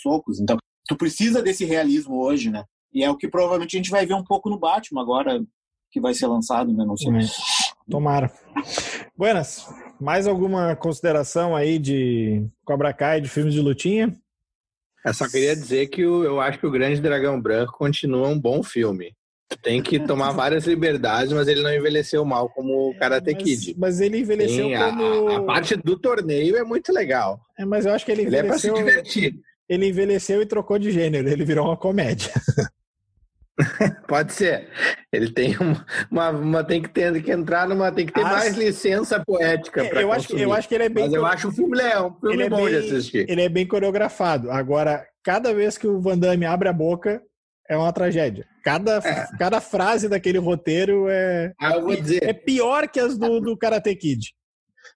socos. Então, tu precisa desse realismo hoje, né? E é o que provavelmente a gente vai ver um pouco no Batman agora, que vai ser lançado, né? Não sei. Tomara. Buenas, mais alguma consideração aí de Cobra Kai, de filmes de lutinha? Eu só queria dizer que eu acho que o Grande Dragão Branco continua um bom filme. Tem que tomar várias liberdades, mas ele não envelheceu mal como o Karate Kid. Mas ele envelheceu como... A parte do torneio é muito legal. Mas eu acho que ele envelheceu... Ele é pra se divertir. Ele envelheceu e trocou de gênero. Ele virou uma comédia. Pode ser. Ele tem tem que entrar numa... Tem que ter mais licença poética para consumir. Eu acho que ele é bem... Mas eu acho o filme bom de assistir. Ele é bem coreografado. Agora, cada vez que o Van Damme abre a boca... É uma tragédia. Cada frase daquele roteiro eu vou dizer. É pior que as do Karate Kid.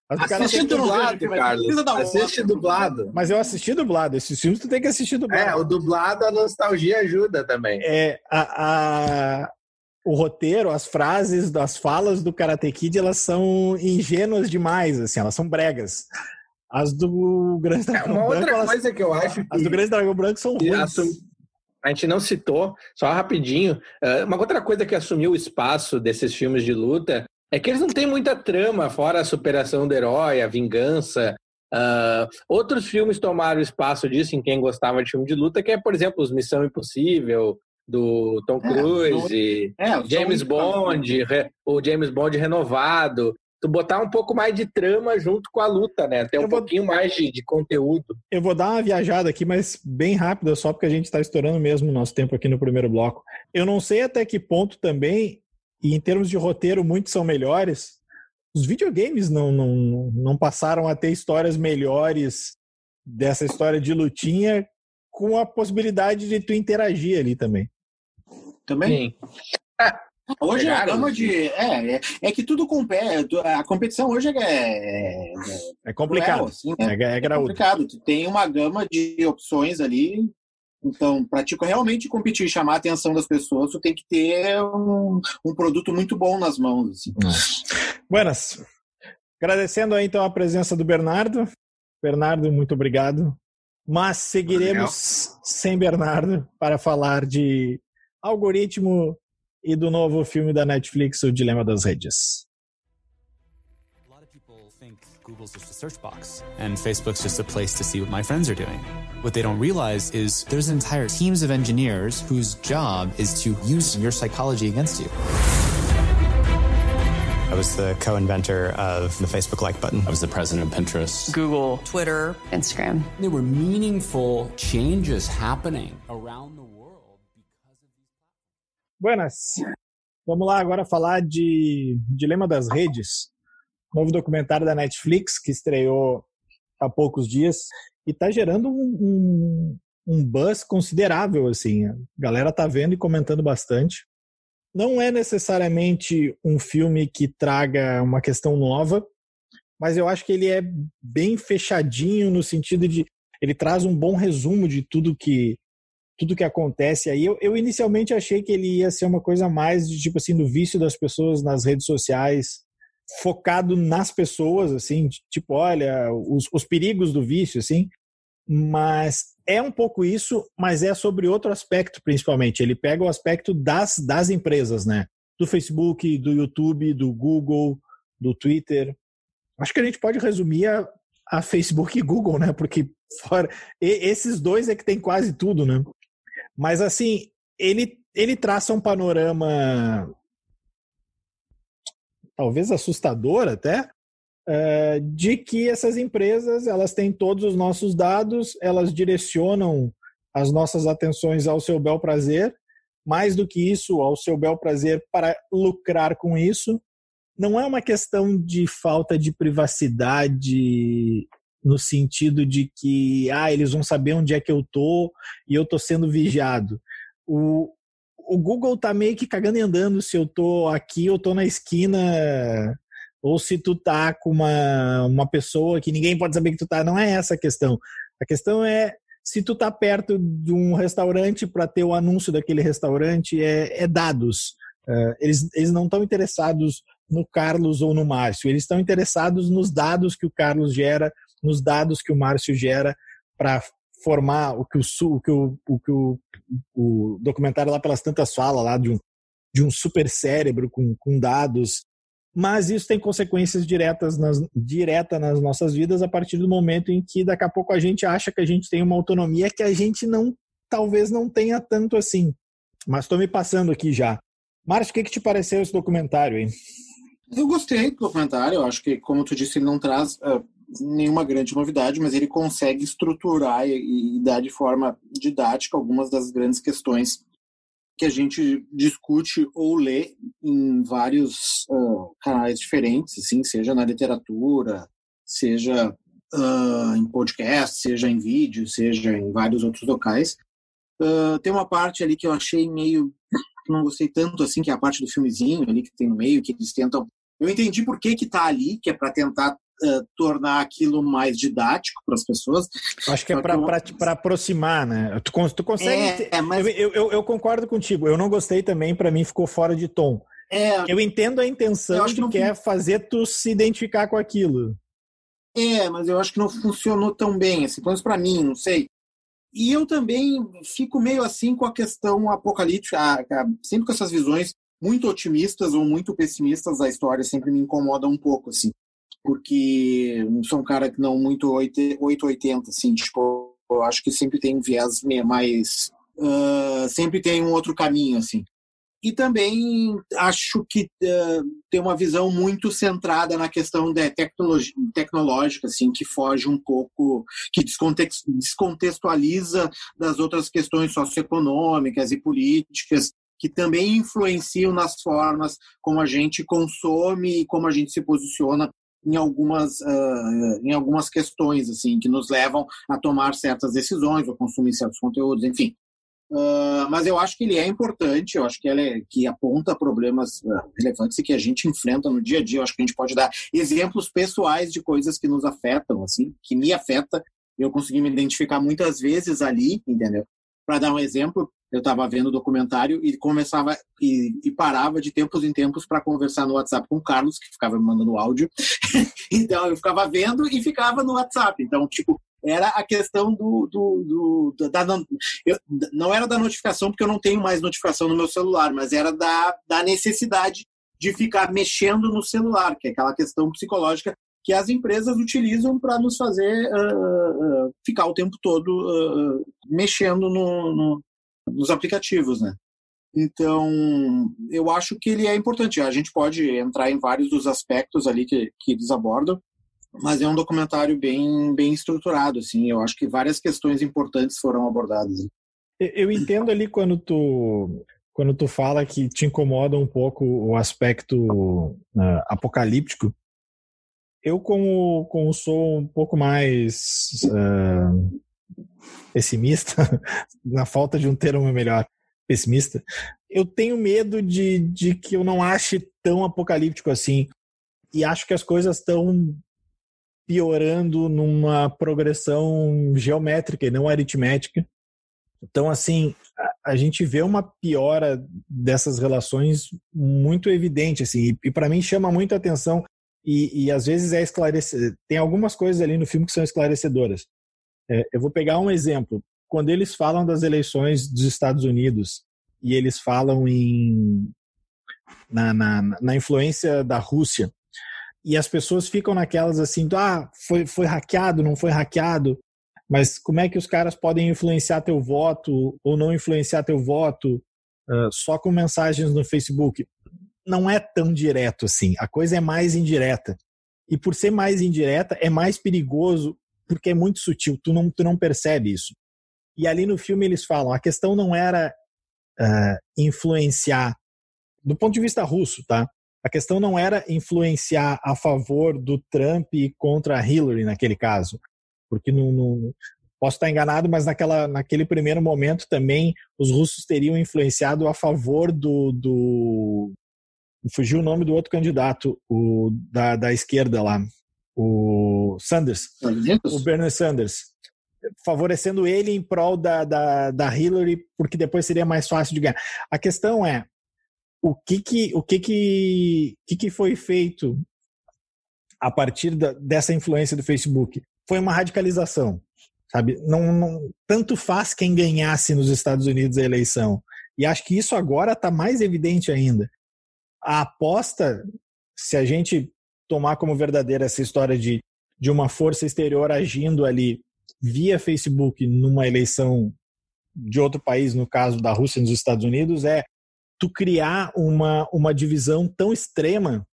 Assiste dublado, Carlos. Assiste dublado. Mas eu assisti dublado. Esses filmes tu tem que assistir dublado. O dublado, a nostalgia ajuda também. O roteiro, as frases, as falas do Karate Kid, elas são ingênuas demais, assim, elas são bregas. As do Grande Dragão Branco... outra coisa que eu acho que... As do Grande Dragão Branco são ruins. A gente não citou, só rapidinho, uma outra coisa que assumiu o espaço desses filmes de luta é que eles não têm muita trama, fora a superação do herói, a vingança. Outros filmes tomaram o espaço disso em quem gostava de filme de luta, que é, por exemplo, os Missão Impossível, do Tom Cruise, James Bond, o James Bond renovado. Tu botar um pouco mais de trama junto com a luta, né? Ter pouquinho mais de conteúdo. Eu vou dar uma viajada aqui, mas bem rápida, só porque a gente está estourando mesmo o nosso tempo aqui no primeiro bloco. Eu não sei até que ponto também, e em termos de roteiro, muitos são melhores. Os videogames não passaram a ter histórias melhores dessa história de lutinha, com a possibilidade de tu interagir ali também. Também? Sim. Hoje a gama de... É que tudo compete. A competição hoje é complicado. Assim, é complicado. Tu tem uma gama de opções ali. Então, para ti realmente competir e chamar a atenção das pessoas, tu tem que ter um produto muito bom nas mãos. Assim. Buenas. Agradecendo aí, então, a presença do Bernardo. Bernardo, muito obrigado. Mas seguiremos sem Bernardo para falar de algoritmo e do novo filme da Netflix, O Dilema das Redes. A lot of people think Google's just a search box and Facebook's just a place to see what my friends are doing. What they don't realize is there's entire teams of engineers whose job is to use your psychology against you. I was the co-inventor of the Facebook like button. I was the president of Pinterest, Google, Twitter, Instagram. There were meaningful changes happening around the world. Buenas. Vamos lá agora falar de Dilema das Redes, novo documentário da Netflix que estreou há poucos dias e está gerando um buzz considerável, assim. A galera tá vendo e comentando bastante. Não é necessariamente um filme que traga uma questão nova, mas eu acho que ele é bem fechadinho no sentido de ele traz um bom resumo de tudo que tudo que acontece aí. Eu inicialmente achei que ele ia ser uma coisa mais de, tipo assim, do vício das pessoas nas redes sociais, focado nas pessoas, assim, tipo, olha, os perigos do vício, assim, mas é um pouco isso, mas é sobre outro aspecto, principalmente. Ele pega o aspecto das empresas, né? Do Facebook, do YouTube, do Google, do Twitter. Acho que a gente pode resumir a Facebook e Google, né? Porque fora, esses dois é que tem quase tudo, né? Mas, assim, ele traça um panorama talvez assustador até, de que essas empresas, elas têm todos os nossos dados, elas direcionam as nossas atenções ao seu bel prazer, mais do que isso, ao seu bel prazer para lucrar com isso. Não é uma questão de falta de privacidade no sentido de que eles vão saber onde é que eu tô e eu tô sendo vigiado. O Google tá meio que cagando e andando se eu tô aqui ou tô na esquina, ou se tu tá com uma pessoa que ninguém pode saber que tu tá. Não é essa a questão. A questão é se tu tá perto de um restaurante para ter o anúncio daquele restaurante, é dados. Eles não estão interessados no Carlos ou no Márcio, eles estão interessados nos dados que o Carlos gera, nos dados que o Márcio gera para formar o que o documentário lá pelas tantas fala lá de um super cérebro com dados, mas isso tem consequências diretas nas nossas vidas a partir do momento em que daqui a pouco a gente acha que a gente tem uma autonomia que a gente talvez não tenha tanto assim. Mas estou me passando aqui já. Márcio, o que te pareceu esse documentário, hein? Eu gostei do documentário, eu acho que, como tu disse, ele não traz nenhuma grande novidade, mas ele consegue estruturar e dar de forma didática algumas das grandes questões que a gente discute ou lê em vários canais diferentes, assim, seja na literatura, seja em podcast, seja em vídeo, seja em vários outros locais. Tem uma parte ali que eu achei meio... não gostei tanto, assim, que é a parte do filmezinho ali que tem no meio, que eles tentam... Eu entendi por que tá ali, que é para tentar tornar aquilo mais didático para as pessoas. Acho que é para aproximar, né? Tu consegue... mas... eu concordo contigo. Eu não gostei também, para mim ficou fora de tom. Eu entendo a intenção de que é fazer tu se identificar com aquilo. Mas eu acho que não funcionou tão bem, assim, pelo menos para mim, não sei. E eu também fico meio assim com a questão apocalíptica, sempre com essas visões muito otimistas ou muito pessimistas da história, sempre me incomoda um pouco, assim, porque não sou um cara que não muito 880, assim, tipo, eu acho que sempre tem um viés mais, sempre tem um outro caminho, assim. E também acho que tem uma visão muito centrada na questão da tecnológica, assim, que foge um pouco, que descontextualiza das outras questões socioeconômicas e políticas, que também influenciam nas formas como a gente consome e como a gente se posiciona em algumas questões, assim, que nos levam a tomar certas decisões ou consumir certos conteúdos, enfim. Mas eu acho que ele é importante, eu acho que aponta problemas relevantes e que a gente enfrenta no dia a dia. Eu acho que a gente pode dar exemplos pessoais de coisas que nos afetam, assim, que me afeta. Eu consegui me identificar muitas vezes ali, entendeu? Para dar um exemplo, eu estava vendo o documentário e começava e parava de tempos em tempos para conversar no WhatsApp com o Carlos, que ficava me mandando áudio. Então eu ficava vendo e ficava no WhatsApp. Então, tipo, era a questão não era da notificação, porque eu não tenho mais notificação no meu celular, mas era da necessidade de ficar mexendo no celular, que é aquela questão psicológica que as empresas utilizam para nos fazer ficar o tempo todo mexendo nos aplicativos, né? Então, eu acho que ele é importante. A gente pode entrar em vários dos aspectos ali que eles abordam, mas é um documentário bem estruturado, assim. Eu acho que várias questões importantes foram abordadas. Eu entendo ali quando tu fala que te incomoda um pouco o aspecto apocalíptico. Eu, como sou um pouco mais pessimista, na falta de um termo melhor, pessimista, eu tenho medo de que eu não ache tão apocalíptico assim. E acho que as coisas estão piorando numa progressão geométrica e não aritmética. Então, assim, a gente vê uma piora dessas relações muito evidente, assim, e para mim chama muito a atenção e às vezes é esclarecer. Tem algumas coisas ali no filme que são esclarecedoras. Eu vou pegar um exemplo. Quando eles falam das eleições dos Estados Unidos e eles falam na influência da Rússia, e as pessoas ficam naquelas assim, foi hackeado, não foi hackeado, mas como é que os caras podem influenciar teu voto ou não influenciar teu voto só com mensagens no Facebook? Não é tão direto assim, a coisa é mais indireta. E por ser mais indireta, é mais perigoso porque é muito sutil, tu não percebe isso. E ali no filme eles falam, a questão não era influenciar, do ponto de vista russo, tá? A questão não era influenciar a favor do Trump contra a Hillary naquele caso, porque não posso estar enganado, mas naquele primeiro momento também os russos teriam influenciado a favor do fugiu o nome do outro candidato, da esquerda lá, o Sanders, o Bernie Sanders, favorecendo ele em prol da Hillary, porque depois seria mais fácil de ganhar. A questão é, o que foi feito a partir dessa influência do Facebook? Foi uma radicalização, sabe? Não, tanto faz quem ganhasse nos Estados Unidos a eleição. E acho que isso agora está mais evidente ainda. A aposta, se a gente tomar como verdadeira essa história de uma força exterior agindo ali via Facebook numa eleição de outro país, no caso da Rússia e dos Estados Unidos, é tu criar uma divisão tão extrema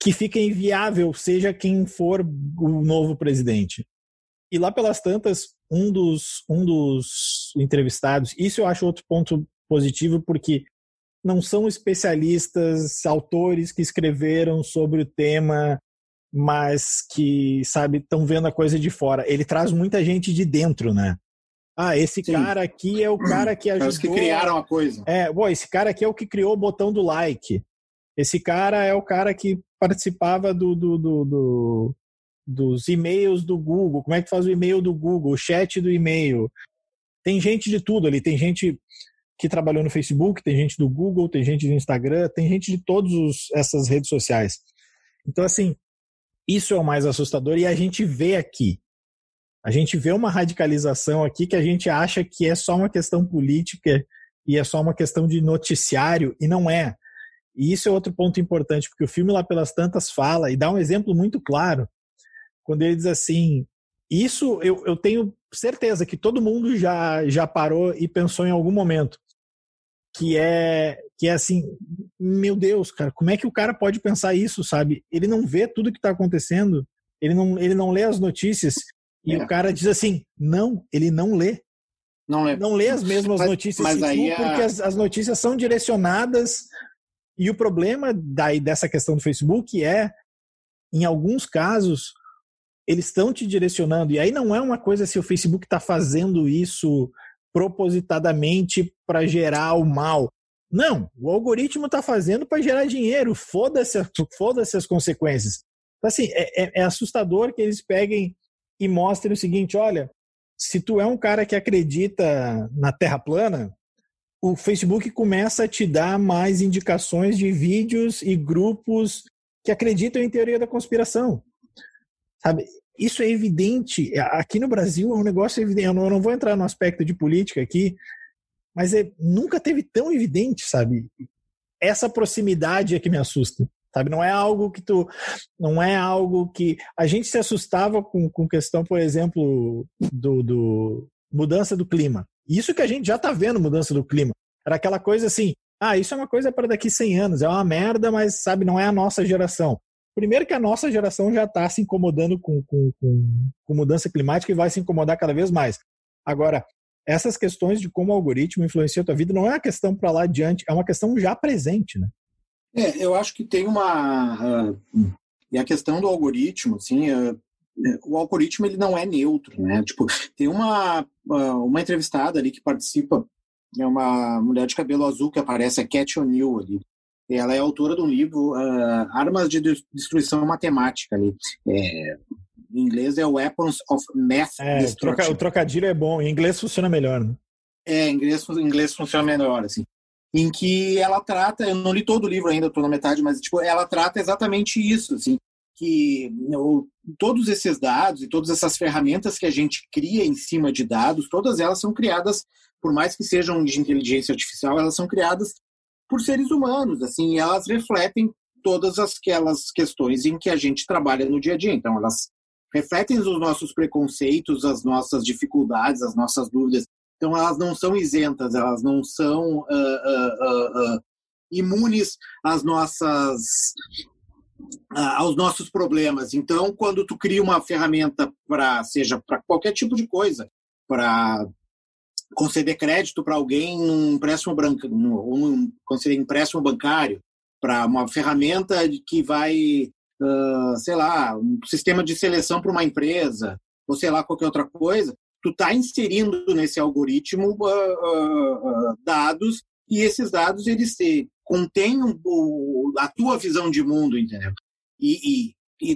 que fica inviável, seja quem for o novo presidente. E lá pelas tantas, um dos entrevistados, isso eu acho outro ponto positivo, porque não são especialistas, autores que escreveram sobre o tema, mas que, sabe, estão vendo a coisa de fora. Ele traz muita gente de dentro, né? Esse Sim. cara aqui é o cara que ajudou... Os que criaram a coisa. Esse cara aqui é o que criou o botão do like. Esse cara é o cara que participava dos e-mails do Google. Como é que faz o e-mail do Google? O chat do e-mail. Tem gente de tudo ali. Tem gente que trabalhou no Facebook, tem gente do Google, tem gente do Instagram, tem gente de todas essas redes sociais. Então, assim, isso é o mais assustador e a gente vê aqui. A gente vê uma radicalização aqui que a gente acha que é só uma questão política e é só uma questão de noticiário, e não é. E isso é outro ponto importante, porque o filme lá pelas tantas fala, e dá um exemplo muito claro, quando ele diz assim, isso eu tenho certeza que todo mundo já parou e pensou em algum momento, que é assim, meu Deus, cara, como é que o cara pode pensar isso, sabe? Ele não vê tudo que está acontecendo, ele não lê as notícias, e o cara diz assim, não, ele não lê. Não lê as mesmas notícias que tu, porque as notícias são direcionadas, e o problema dessa questão do Facebook é, em alguns casos, eles estão te direcionando, e aí não é uma coisa se o Facebook está fazendo isso propositadamente para gerar o mal. Não, o algoritmo está fazendo para gerar dinheiro, foda-se as consequências. Então, assim, é assustador que eles peguem e mostrem o seguinte, olha, se tu é um cara que acredita na Terra plana, o Facebook começa a te dar mais indicações de vídeos e grupos que acreditam em teoria da conspiração. Sabe? Isso é evidente. Aqui no Brasil é um negócio evidente. Eu não vou entrar no aspecto de política aqui, mas nunca teve tão evidente, sabe? Essa proximidade é que me assusta. Sabe? Não é algo que a gente se assustava com questão, por exemplo, do mudança do clima. Isso que a gente já está vendo, mudança do clima. Era aquela coisa assim, isso é uma coisa para daqui 100 anos, é uma merda, mas, sabe, não é a nossa geração. Primeiro que a nossa geração já está se incomodando com mudança climática e vai se incomodar cada vez mais. Agora, essas questões de como o algoritmo influencia a tua vida não é uma questão para lá adiante, é uma questão já presente, né? Eu acho que tem e a questão do algoritmo, assim, o algoritmo ele não é neutro, né? Tipo, tem uma entrevistada ali que participa, é uma mulher de cabelo azul que aparece, a Cat O'Neill ali. Ela é autora de um livro, Armas de Destruição Matemática ali. Em inglês é Weapons of Math Destruction. O trocadilho é bom, em inglês funciona melhor, né? Em inglês funciona melhor, assim. Em que ela trata, eu não li todo o livro ainda, estou na metade, mas tipo, ela trata exatamente isso, assim, que todos esses dados e todas essas ferramentas que a gente cria em cima de dados, todas elas são criadas, por mais que sejam de inteligência artificial, elas são criadas por seres humanos, assim, e elas refletem todas aquelas questões em que a gente trabalha no dia a dia. Então, elas refletem os nossos preconceitos, as nossas dificuldades, as nossas dúvidas. Então, elas não são isentas, elas não são imunes às aos nossos problemas. Então, quando tu cria uma ferramenta seja para qualquer tipo de coisa, para conceder crédito para alguém num empréstimo ou conceder empréstimo bancário, para uma ferramenta que vai, sei lá, um sistema de seleção para uma empresa, ou sei lá, qualquer outra coisa, tu está inserindo nesse algoritmo dados, e esses dados, eles contêm a tua visão de mundo, entendeu? E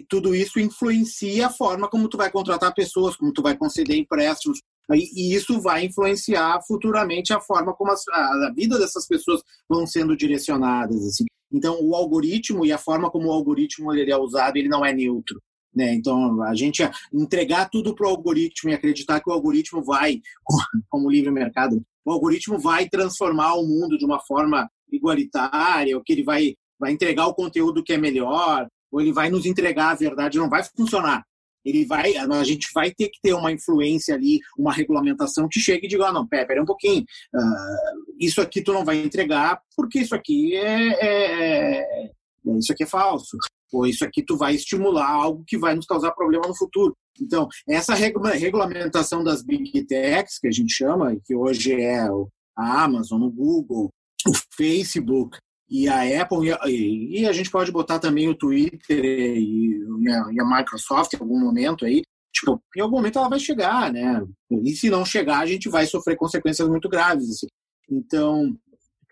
tudo isso influencia a forma como tu vai contratar pessoas, como tu vai conceder empréstimos, e isso vai influenciar futuramente a forma como a vida dessas pessoas vão sendo direcionadas, assim. Então, o algoritmo e a forma como o algoritmo ele é usado, ele não é neutro, né? Então, a gente entregar tudo para o algoritmo e acreditar que o algoritmo vai, como o livre mercado, o algoritmo vai transformar o mundo de uma forma igualitária, ou que ele vai entregar o conteúdo que é melhor, ou ele vai nos entregar a verdade, não vai funcionar. A gente vai ter que ter uma influência ali, uma regulamentação que chegue e diga, não, pera um pouquinho, isso aqui tu não vai entregar porque isso aqui é falso, ou isso aqui tu vai estimular algo que vai nos causar problema no futuro. Então, essa regulamentação das Big Techs, que a gente chama, que hoje é a Amazon, o Google, o Facebook e a Apple, e a gente pode botar também o Twitter e a Microsoft em algum momento aí, tipo, em algum momento ela vai chegar, né? E se não chegar, a gente vai sofrer consequências muito graves, assim. Então,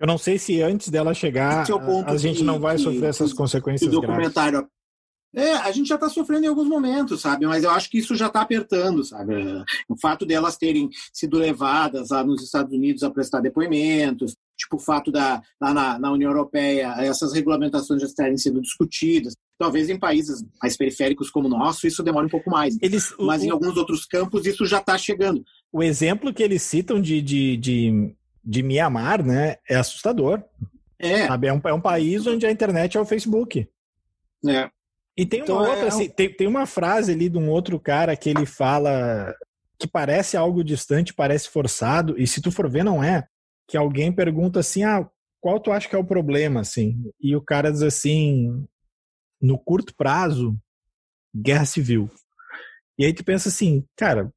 eu não sei se antes dela chegar, a gente não vai sofrer essas consequências graves. A gente já está sofrendo em alguns momentos, sabe? Mas eu acho que isso já está apertando, sabe? O fato delas terem sido levadas lá nos Estados Unidos a prestar depoimentos, tipo o fato lá na União Europeia, essas regulamentações já estarem sendo discutidas. Talvez em países mais periféricos como o nosso, isso demore um pouco mais. Mas em alguns outros campos, isso já está chegando. O exemplo que eles citam de Mianmar, né, é assustador. Sabe? É um país onde a internet é o Facebook. E tem uma outra, assim, tem uma frase ali de um outro cara que ele fala que parece algo distante, parece forçado, e se tu for ver, não é. Que alguém pergunta assim, qual tu acha que é o problema, assim? E o cara diz assim, no curto prazo, guerra civil. E aí tu pensa assim, cara,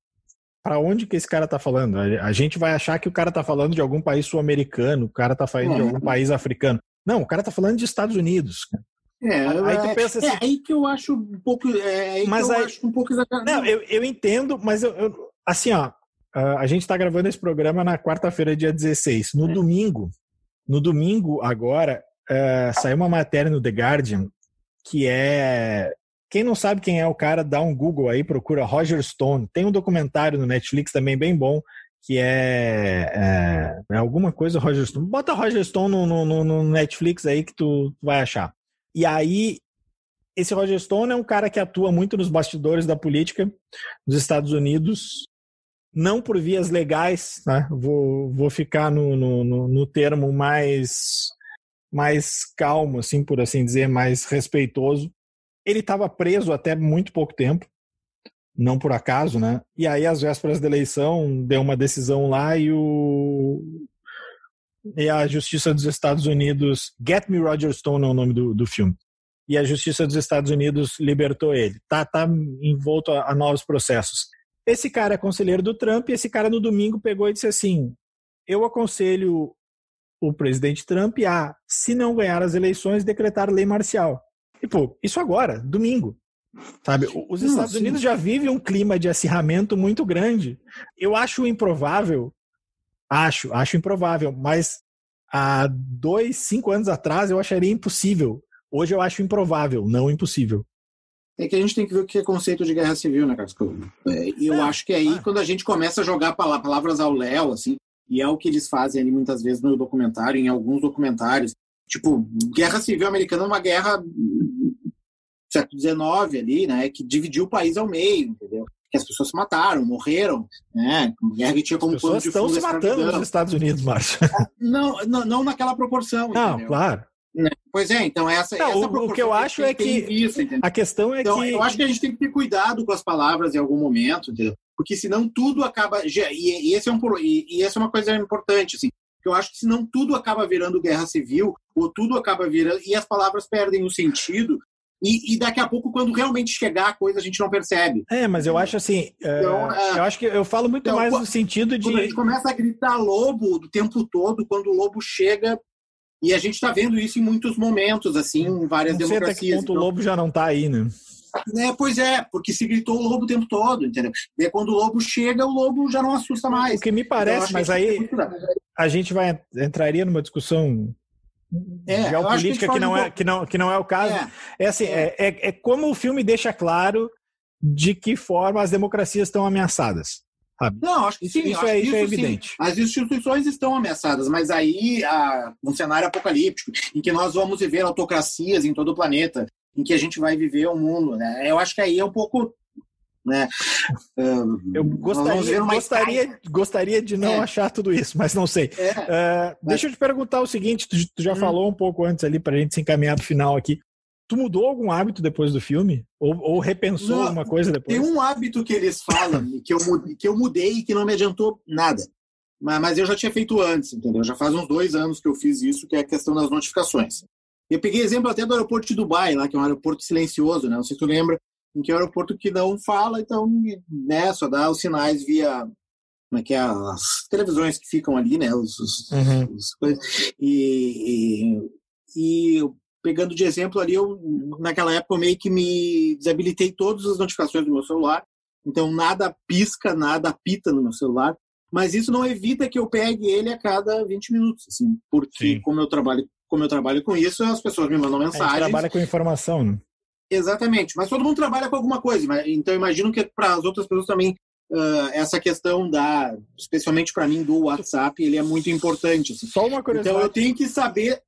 para onde que esse cara tá falando? A gente vai achar que o cara tá falando de algum país sul-americano, o cara tá falando de algum país africano. Não, o cara tá falando de Estados Unidos, cara. Aí tu pensa assim, aí que eu acho um pouco, acho um pouco exagerado. Não, eu entendo, mas eu assim, ó, a gente tá gravando esse programa na quarta-feira, dia 16. No domingo agora, saiu uma matéria no The Guardian que é... Quem não sabe quem é o cara, dá um Google aí, procura Roger Stone. Tem um documentário no Netflix também bem bom, que é alguma coisa Roger Stone. Bota Roger Stone no Netflix aí que tu vai achar. E aí, esse Roger Stone é um cara que atua muito nos bastidores da política dos Estados Unidos, não por vias legais, né? Vou ficar no termo mais calmo, assim, por assim dizer, mais respeitoso. Ele estava preso até muito pouco tempo, não por acaso, né? E aí, às vésperas da eleição, deu uma decisão lá e a Justiça dos Estados Unidos... Get Me Roger Stone é o nome do filme. E a Justiça dos Estados Unidos libertou ele. Tá envolto a novos processos. Esse cara é conselheiro do Trump e esse cara no domingo pegou e disse assim, eu aconselho o presidente Trump a, se não ganhar as eleições, decretar lei marcial. E, pô, isso agora, domingo. Sabe? Os Estados Unidos já vivem um clima de acirramento muito grande. Eu acho improvável... Acho improvável, mas há 5 anos atrás eu acharia impossível. Hoje eu acho improvável, não impossível. É que a gente tem que ver o que é conceito de guerra civil, né, Carlos? Eu acho que aí, quando a gente começa a jogar palavras ao léu, assim, e é o que eles fazem ali muitas vezes no documentário, em alguns documentários. Tipo, Guerra Civil Americana é uma guerra do século XIX ali, né, que dividiu o país ao meio, entendeu? Que as pessoas se mataram, morreram, né? Uma guerra que tinha como pano de fundo. As pessoas estão se matando nos Estados Unidos, Márcio. Não naquela proporção, não, entendeu? Claro. Pois é, então essa o que eu acho é que isso, a questão é então, que... eu acho que a gente tem que ter cuidado com as palavras em algum momento, entendeu? Porque senão tudo acaba... E essa é uma coisa importante, assim, porque eu acho que senão tudo acaba virando guerra civil, ou tudo acaba virando... E as palavras perdem o sentido, e daqui a pouco, quando realmente chegar a coisa, a gente não percebe. Mas eu acho assim... eu acho que eu falo muito mais no sentido de... Quando a gente começa a gritar lobo o tempo todo, quando o lobo chega... E a gente está vendo isso em muitos momentos, assim, em várias democracias. Não sei até que ponto o lobo já não está aí, né? Pois é, porque se gritou o lobo o tempo todo, entendeu? E aí, quando o lobo chega, o lobo já não assusta mais. O que me parece, então, mas aí a gente entraria numa discussão geopolítica que não é o caso. É como o filme deixa claro de que forma as democracias estão ameaçadas. Sabe? Não, acho que sim. Isso é evidente. Sim. As instituições estão ameaçadas, mas aí um cenário apocalíptico, em que nós vamos viver autocracias em todo o planeta, em que a gente vai viver o mundo, né? Eu acho que aí é um pouco... Né? Eu gostaria de não achar tudo isso, mas não sei. Deixa eu te perguntar o seguinte, tu já falou um pouco antes ali pra gente se encaminhar pro final aqui. Tu mudou algum hábito depois do filme? Ou repensou alguma coisa depois? Tem um hábito que eles falam que eu mudei e que não me adiantou nada. Mas eu já tinha feito antes, entendeu? Já faz uns 2 anos que eu fiz isso, que é a questão das notificações. Eu peguei exemplo até do aeroporto de Dubai, lá, que é um aeroporto silencioso, né? Não sei se tu lembra, em que é um aeroporto que não fala, então, né, só dá os sinais via... Como é que é? As televisões que ficam ali, né? Os coisas. E pegando de exemplo ali, naquela época eu meio que me desabilitei todas as notificações do meu celular, então nada pisca, nada apita no meu celular, mas isso não evita que eu pegue ele a cada 20 minutos, assim, porque como eu trabalho com isso, as pessoas me mandam mensagens. A gente trabalha com informação, né? Exatamente, mas todo mundo trabalha com alguma coisa, então eu imagino que para as outras pessoas também essa questão especialmente para mim, do WhatsApp, ele é muito importante. Assim. Só uma curiosidade. Então eu tenho que saber...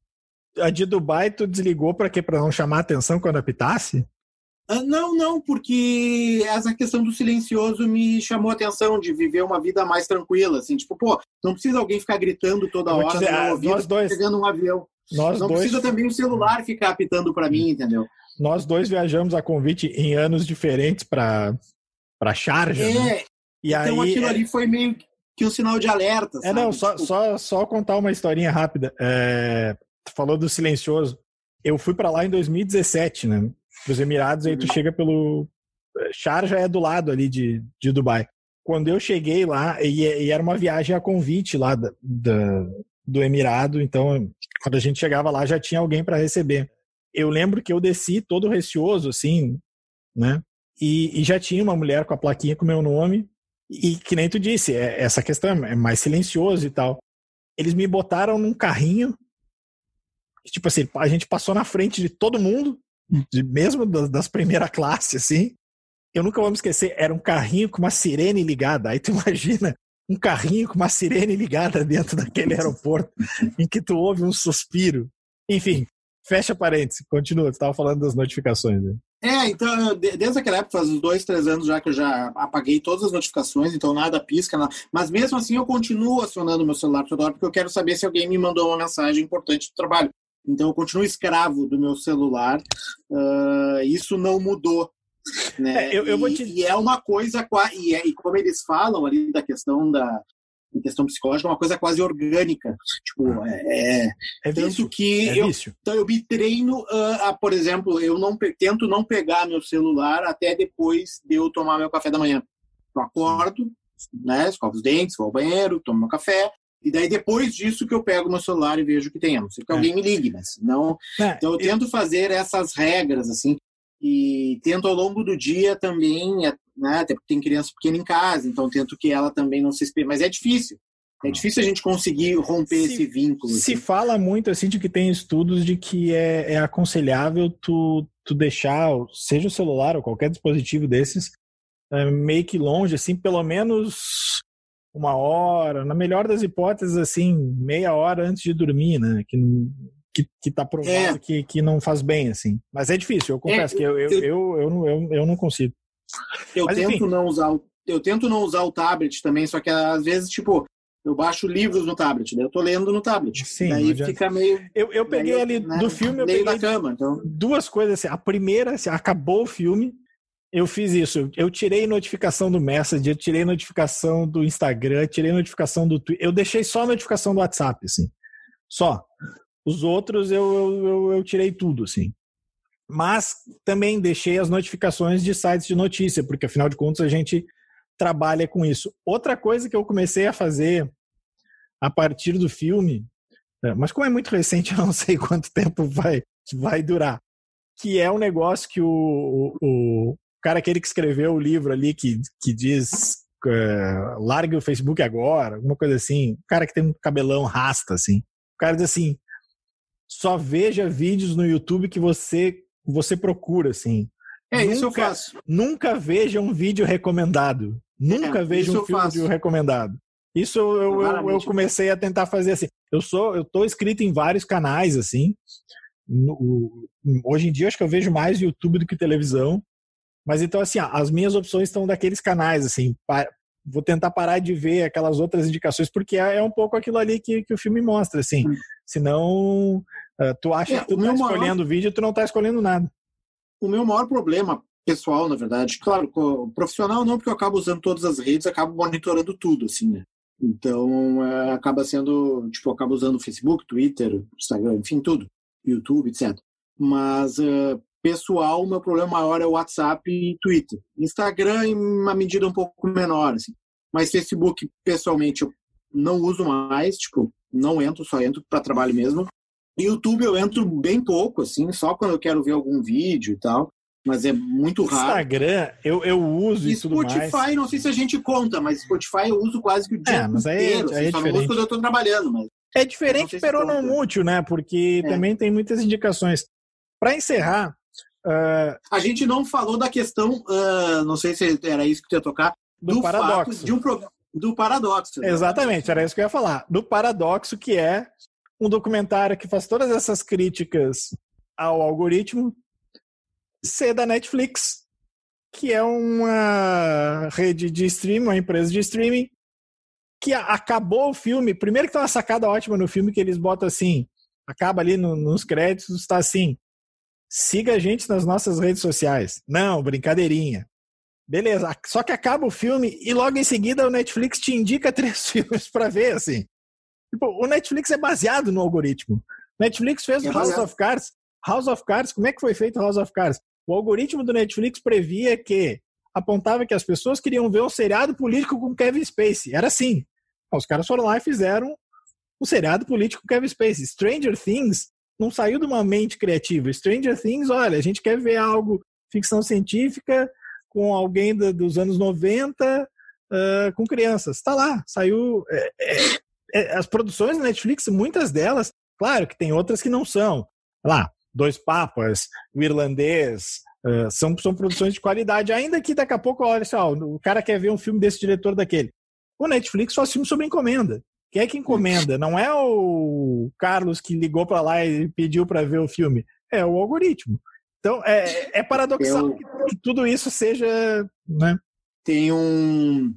A de Dubai, tu desligou para quê? Para não chamar a atenção quando apitasse? Não, porque essa questão do silencioso me chamou a atenção, de viver uma vida mais tranquila, assim, tipo, não precisa alguém ficar gritando toda hora, nós dois, pegando um avião. Não precisa também o celular ficar apitando para mim, entendeu? Nós dois viajamos a convite em anos diferentes para Sharjah, né? E então aí, aquilo ali foi meio que um sinal de alerta, sabe? Só contar uma historinha rápida. Tu falou do silencioso. Eu fui para lá em 2017, né? Dos Emirados, aí tu chega pelo... Sharjah é do lado ali de Dubai. Quando eu cheguei lá, e era uma viagem a convite lá do Emirado, então quando a gente chegava lá já tinha alguém para receber. Eu lembro que eu desci todo receoso, assim, né? E já tinha uma mulher com a plaquinha com o meu nome, e que nem tu disse, essa questão é mais silencioso e tal. Eles me botaram num carrinho, tipo assim, a gente passou na frente de todo mundo, mesmo das primeiras classes, assim. Eu nunca vou me esquecer, era um carrinho com uma sirene ligada. Aí tu imagina um carrinho com uma sirene ligada dentro daquele aeroporto, em que tu ouve um suspiro. Enfim, fecha parênteses, continua, tu estava falando das notificações. Né? Então, desde aquela época, faz uns 2, 3 anos já que eu já apaguei todas as notificações, então nada pisca, nada. Mas mesmo assim eu continuo acionando meu celular toda hora, porque eu quero saber se alguém me mandou uma mensagem importante do trabalho. Então eu continuo escravo do meu celular, isso não mudou. Né? E é uma coisa, e como eles falam ali da questão questão psicológica, é uma coisa quase orgânica. Tipo, vício. Então eu me treino por exemplo, eu tento não pegar meu celular até depois de eu tomar meu café da manhã. Eu acordo, né, escovo os dentes, vou ao banheiro, tomo meu café, e daí depois disso que eu pego meu celular e vejo o que tem. A não ser que alguém me ligue, mas não. Então eu tento fazer essas regras, assim, e tento ao longo do dia também, né, até porque tem criança pequena em casa, então tento que ela também não se espere. Mas é difícil. É difícil a gente conseguir romper esse vínculo. Se assim. fala muito, assim, de que tem estudos de que é aconselhável tu deixar, seja o celular ou qualquer dispositivo desses, meio que longe, assim, pelo menos 1 hora, na melhor das hipóteses, assim, meia hora antes de dormir, né? Que tá provado que não faz bem, assim. Mas é difícil, eu confesso que eu não consigo. Eu tento não usar o tablet também, só que às vezes, tipo, eu baixo livros no tablet, daí eu tô lendo no tablet. Sim, daí fica meio... Eu peguei ali, né, do filme, eu meio peguei da cama, então... 2 coisas assim. A primeira, assim, acabou o filme, eu fiz isso. Eu tirei notificação do Messenger, eu tirei notificação do Instagram, tirei notificação do Twitter. Eu deixei só a notificação do WhatsApp, assim. Só. Os outros eu tirei tudo, assim. Mas também deixei as notificações de sites de notícia, porque afinal de contas a gente trabalha com isso. Outra coisa que eu comecei a fazer a partir do filme, mas como é muito recente, eu não sei quanto tempo vai durar, que é um negócio que o cara, aquele que escreveu o livro ali, que diz largue o Facebook agora, alguma coisa assim, o cara que tem um cabelão rasta, assim, o cara diz assim, só veja vídeos no YouTube que você procura, assim. Isso eu faço. Nunca veja um vídeo recomendado. Nunca veja um vídeo recomendado. Isso eu comecei a tentar fazer assim. Eu tô inscrito em vários canais, assim. Hoje em dia, acho que eu vejo mais YouTube do que televisão. Mas então, assim, as minhas opções estão daqueles canais, assim. Vou tentar parar de ver aquelas outras indicações, porque é um pouco aquilo ali que o filme mostra, assim. Senão, tu acha que tu tá escolhendo o vídeo, tu não tá escolhendo nada. O meu maior problema pessoal, na verdade, claro, profissional não, porque eu acabo usando todas as redes, acabo monitorando tudo, assim, né? Então, acaba sendo, tipo, eu acabo usando Facebook, Twitter, Instagram, enfim, tudo, YouTube, etc. Mas, pessoal, o meu problema maior é o WhatsApp e Twitter. Instagram, em uma medida um pouco menor, assim. Mas Facebook, pessoalmente, eu não uso mais, tipo, não entro, só entro para trabalho mesmo. YouTube eu entro bem pouco, assim, só quando eu quero ver algum vídeo e tal, mas é muito raro. Instagram, eu uso e tudo mais. Spotify, não sei se a gente conta, mas Spotify eu uso quase que o dia inteiro, assim, só não uso quando eu tô trabalhando. Mas é diferente, pero não útil, né? Porque também tem muitas indicações. Para encerrar... A gente não falou da questão, não sei se era isso que tu ia tocar, do paradoxo. Fato de um programa, do paradoxo. Né? Exatamente, era isso que eu ia falar. Do paradoxo, que é um documentário que faz todas essas críticas ao algoritmo, ser da Netflix, que é uma rede de streaming, uma empresa de streaming, que acabou o filme. Primeiro que tem uma sacada ótima no filme, que eles botam assim, acaba ali nos créditos, está assim, siga a gente nas nossas redes sociais. Não, brincadeirinha. Beleza, só que acaba o filme e logo em seguida o Netflix te indica 3 filmes para ver, assim. Tipo, o Netflix é baseado no algoritmo. Netflix fez o House of Cards. House of Cards, como é que foi feito o House of Cards? O algoritmo do Netflix previa que apontava que as pessoas queriam ver um seriado político com Kevin Spacey. Era assim. Os caras foram lá e fizeram um seriado político com Kevin Spacey. Stranger Things não saiu de uma mente criativa. Stranger Things, olha, a gente quer ver algo, ficção científica, com alguém dos anos 90, com crianças. Tá lá, saiu... as produções da Netflix, muitas delas, claro que tem outras que não são. Lá, Dois Papas, O Irlandês, são produções de qualidade, ainda que daqui a pouco, olha só, o cara quer ver um filme desse diretor daquele. O Netflix faz filme sobre encomenda. Quem é que encomenda? Não é o Carlos que ligou para lá e pediu para ver o filme. É o algoritmo. Então, é paradoxal que tudo isso seja... Né? Tem um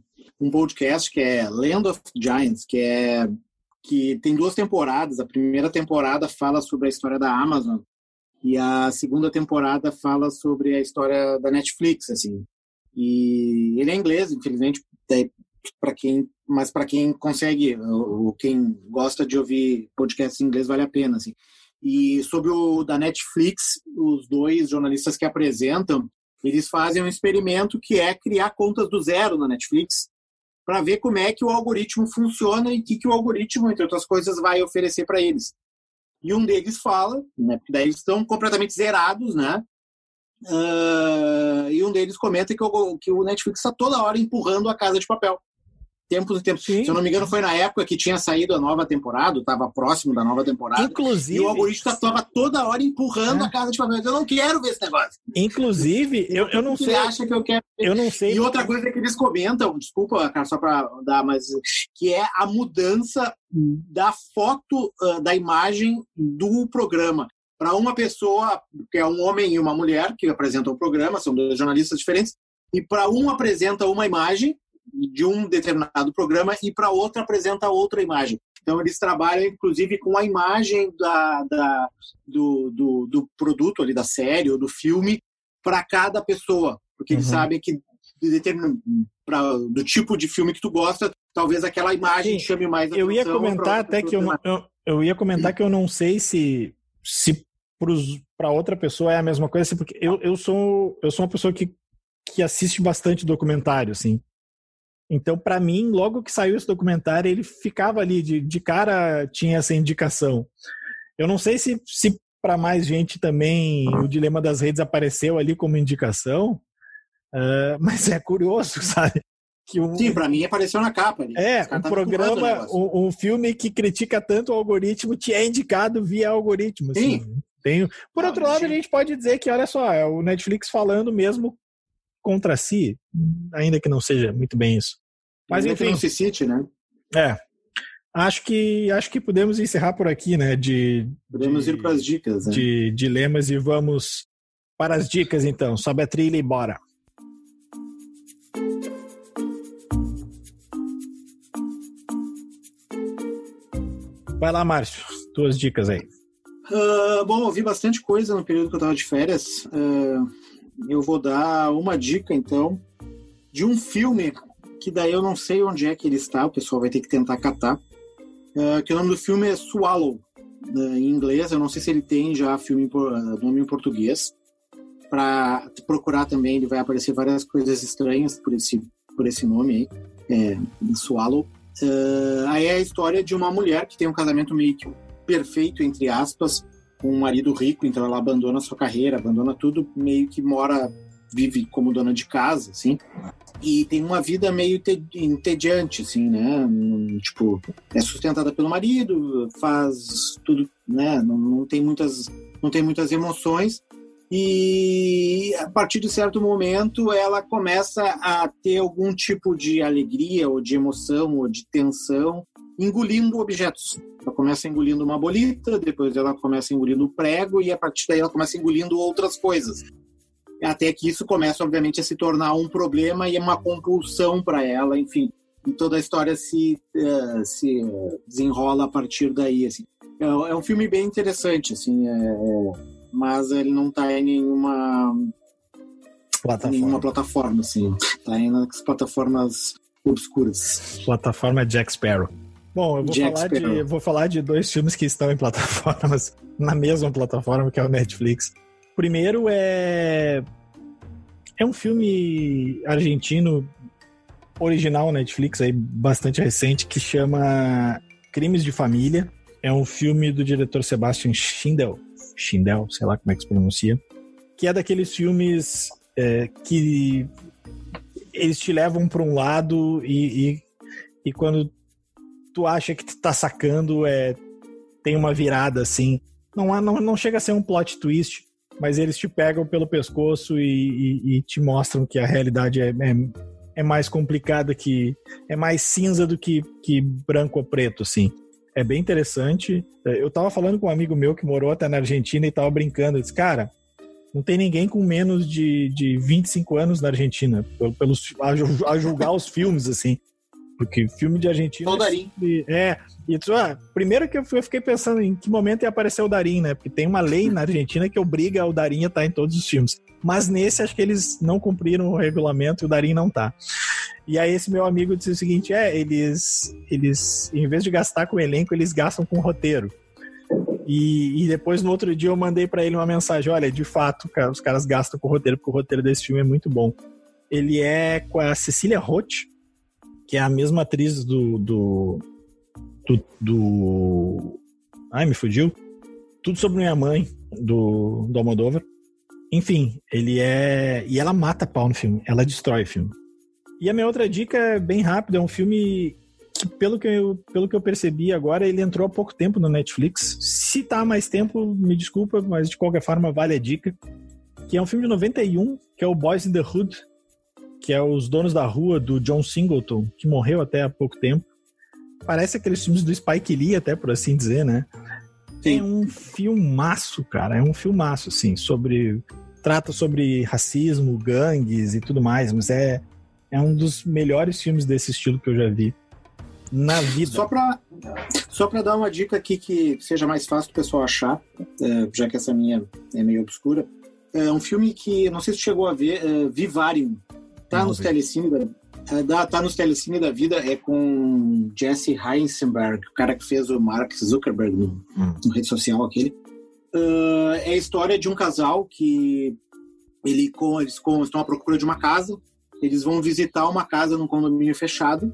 podcast que é Land of Giants, que tem 2 temporadas. A primeira temporada fala sobre a história da Amazon e a segunda temporada fala sobre a história da Netflix, assim. E ele é inglês, infelizmente, mas para quem consegue, ou quem gosta de ouvir podcasts em inglês, vale a pena, assim. E sobre o da Netflix, os 2 jornalistas que apresentam, eles fazem um experimento que é criar contas do zero na Netflix para ver como é que o algoritmo funciona e o que o algoritmo, entre outras coisas, vai oferecer para eles. E um deles fala, né, porque daí eles estão completamente zerados, né? E um deles comenta que o Netflix está toda hora empurrando a Casa de Papel. tempos e tempos. Sim. Se eu não me engano, foi na época que tinha saído a nova temporada, estava próximo da nova temporada. Inclusive, e o algoritmo estava toda hora empurrando a Casa de Papel. Eu não quero ver esse negócio. Inclusive, eu não sei. Ele acha que eu quero ver. Eu não sei. E outra coisa que eles comentam, desculpa, cara, só para dar, mas que é a mudança da foto, da imagem do programa. Para uma pessoa, que é um homem e uma mulher que apresentam o programa, são dois jornalistas diferentes, e para um apresenta uma imagem de um determinado programa e para outra apresenta outra imagem. Então eles trabalham inclusive com a imagem do produto ali, da série ou do filme, para cada pessoa, porque eles sabem que do tipo de filme que tu gosta, talvez aquela imagem chame mais atenção. Eu ia comentar até que eu ia comentar que eu não sei se para outra pessoa é a mesma coisa, assim, porque eu sou uma pessoa que assiste bastante documentário, assim. Então, para mim, logo que saiu esse documentário, ele ficava ali, de cara tinha essa indicação. Eu não sei se para mais gente também o Dilema das Redes apareceu ali como indicação, mas é curioso, sabe? Sim, para mim apareceu na capa. Ali. Um programa, um filme que critica tanto o algoritmo te é indicado via algoritmo. Assim. Sim. Por outro lado, a gente pode dizer que, olha só, é o Netflix falando mesmo contra si, ainda que não seja muito bem isso. Mas ainda enfim, que não se cite, né? Acho que podemos encerrar por aqui, né? Podemos ir para as dicas, né? De dilemas e vamos para as dicas, então. Sobe a trilha e bora. Vai lá, Márcio, tuas dicas aí. Bom, eu vi bastante coisa no período que eu estava de férias. Eu vou dar uma dica, então, de um filme que daí eu não sei onde é que ele está, o pessoal vai ter que tentar catar, que o nome do filme é Swallow, em inglês. Eu não sei se ele tem já nome em português. Para procurar também, ele vai aparecer várias coisas estranhas por esse nome aí, Swallow. Aí é a história de uma mulher que tem um casamento meio que perfeito, entre aspas, com um marido rico, então ela abandona sua carreira, abandona tudo, meio que vive como dona de casa, assim, e tem uma vida meio entediante, assim, né, tipo, é sustentada pelo marido, faz tudo, né, não tem muitas emoções, e a partir de certo momento ela começa a ter algum tipo de alegria, ou de emoção, ou de tensão, engolindo objetos. Ela começa engolindo uma bolita, depois ela começa engolindo o prego, e a partir daí ela começa engolindo outras coisas. Até que isso começa, obviamente, a se tornar um problema e uma compulsão para ela, enfim. E toda a história se desenrola a partir daí, assim. É um filme bem interessante, assim, mas ele não está em nenhuma plataforma, assim. Está em nas plataformas obscuras. Plataforma Jack Sparrow. Bom, eu vou falar de dois filmes que estão em plataformas, na mesma plataforma, que é o Netflix. O primeiro é um filme argentino, original Netflix, aí, bastante recente, que chama Crimes de Família. É um filme do diretor Sebastian Schindel, sei lá como é que se pronuncia, que é daqueles filmes que eles te levam para um lado e quando tu acha que tu tá sacando, tem uma virada, assim. Não chega a ser um plot twist, mas eles te pegam pelo pescoço e te mostram que a realidade é mais complicada, que é mais cinza do que branco ou preto, assim. É bem interessante. Eu tava falando com um amigo meu que morou até na Argentina e tava brincando. Eu disse, cara, não tem ninguém com menos de 25 anos na Argentina, a julgar os filmes, assim. Porque filme de Argentina... O Darín. Primeiro que eu fiquei pensando em que momento ia aparecer o Darín, né? Porque tem uma lei na Argentina que obriga o Darín a estar em todos os filmes. Mas nesse, acho que eles não cumpriram o regulamento e o Darín não tá. E aí esse meu amigo disse o seguinte, eles em vez de gastar com o elenco, eles gastam com o roteiro. E depois, no outro dia, eu mandei pra ele uma mensagem, olha, de fato, cara, os caras gastam com o roteiro, porque o roteiro desse filme é muito bom. Ele é com a Cecília Roth, que é a mesma atriz do ai, me fugiu. Tudo Sobre Minha Mãe, do Almodóvar. Enfim, e ela mata pau no filme, ela destrói o filme. E a minha outra dica é bem rápida, é um filme que, pelo que eu percebi agora, ele entrou há pouco tempo no Netflix. Se tá há mais tempo, me desculpa, mas de qualquer forma vale a dica. Que é um filme de 91, que é o Boys in the Hood, que é Os Donos da Rua, do John Singleton, que morreu até há pouco tempo. Parece aqueles filmes do Spike Lee, até por assim dizer, né? Sim. É um filmaço, cara. É um filmaço, assim, trata sobre racismo, gangues e tudo mais, mas é um dos melhores filmes desse estilo que eu já vi na vida. Só pra dar uma dica aqui que seja mais fácil do pessoal achar, já que essa minha é meio obscura. É um filme que, não sei se chegou a ver, Vivarium. Tá nos Telecine da vida, é com Jesse Eisenberg, o cara que fez o Mark Zuckerberg no rede social aquele. É a história de um casal que eles estão à procura de uma casa, eles vão visitar uma casa num condomínio fechado,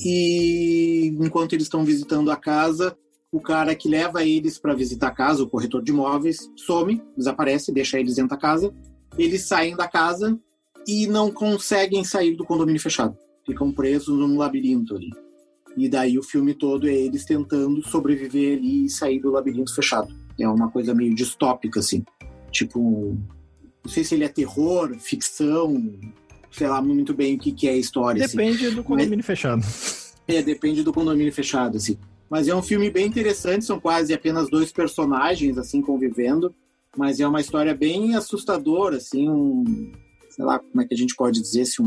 e enquanto eles estão visitando a casa, o cara que leva eles para visitar a casa, o corretor de imóveis, some, desaparece, deixa eles dentro da casa, eles saem da casa e não conseguem sair do condomínio fechado. Ficam presos num labirinto ali. E daí o filme todo é eles tentando sobreviver ali e sair do labirinto fechado. É uma coisa meio distópica, assim. Tipo, não sei se ele é terror, ficção, sei lá muito bem o que é a história. Depende do condomínio fechado. Depende do condomínio fechado, assim. Mas é um filme bem interessante, são quase apenas 2 personagens, assim, convivendo. Mas é uma história bem assustadora, assim, sei lá como é que a gente pode dizer, assim,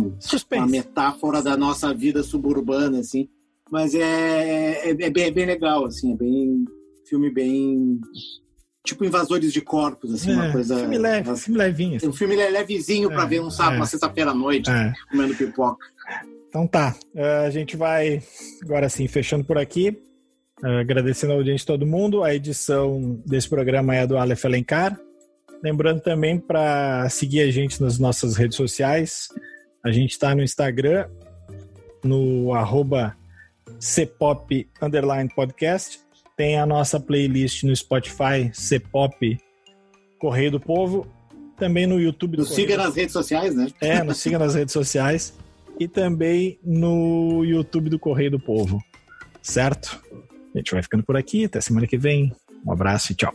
uma metáfora da nossa vida suburbana, assim. Mas é bem legal, assim, é bem filme bem tipo Invasores de Corpos, assim, uma coisa... Filme leve, filme levinho. Assim. Um filme levezinho pra ver um sábado, uma sexta-feira à noite, comendo pipoca. Então tá, a gente vai agora sim fechando por aqui, agradecendo a audiência de todo mundo. A edição desse programa é a do Aleph Alencar. Lembrando também para seguir a gente nas nossas redes sociais. A gente está no Instagram, no @cpop_podcast. Tem a nossa playlist no Spotify, Cpop Correio do Povo. Também no YouTube do Nos siga nas redes sociais, né? Nos siga nas redes sociais. E também no YouTube do Correio do Povo. Certo? A gente vai ficando por aqui. Até semana que vem. Um abraço e tchau.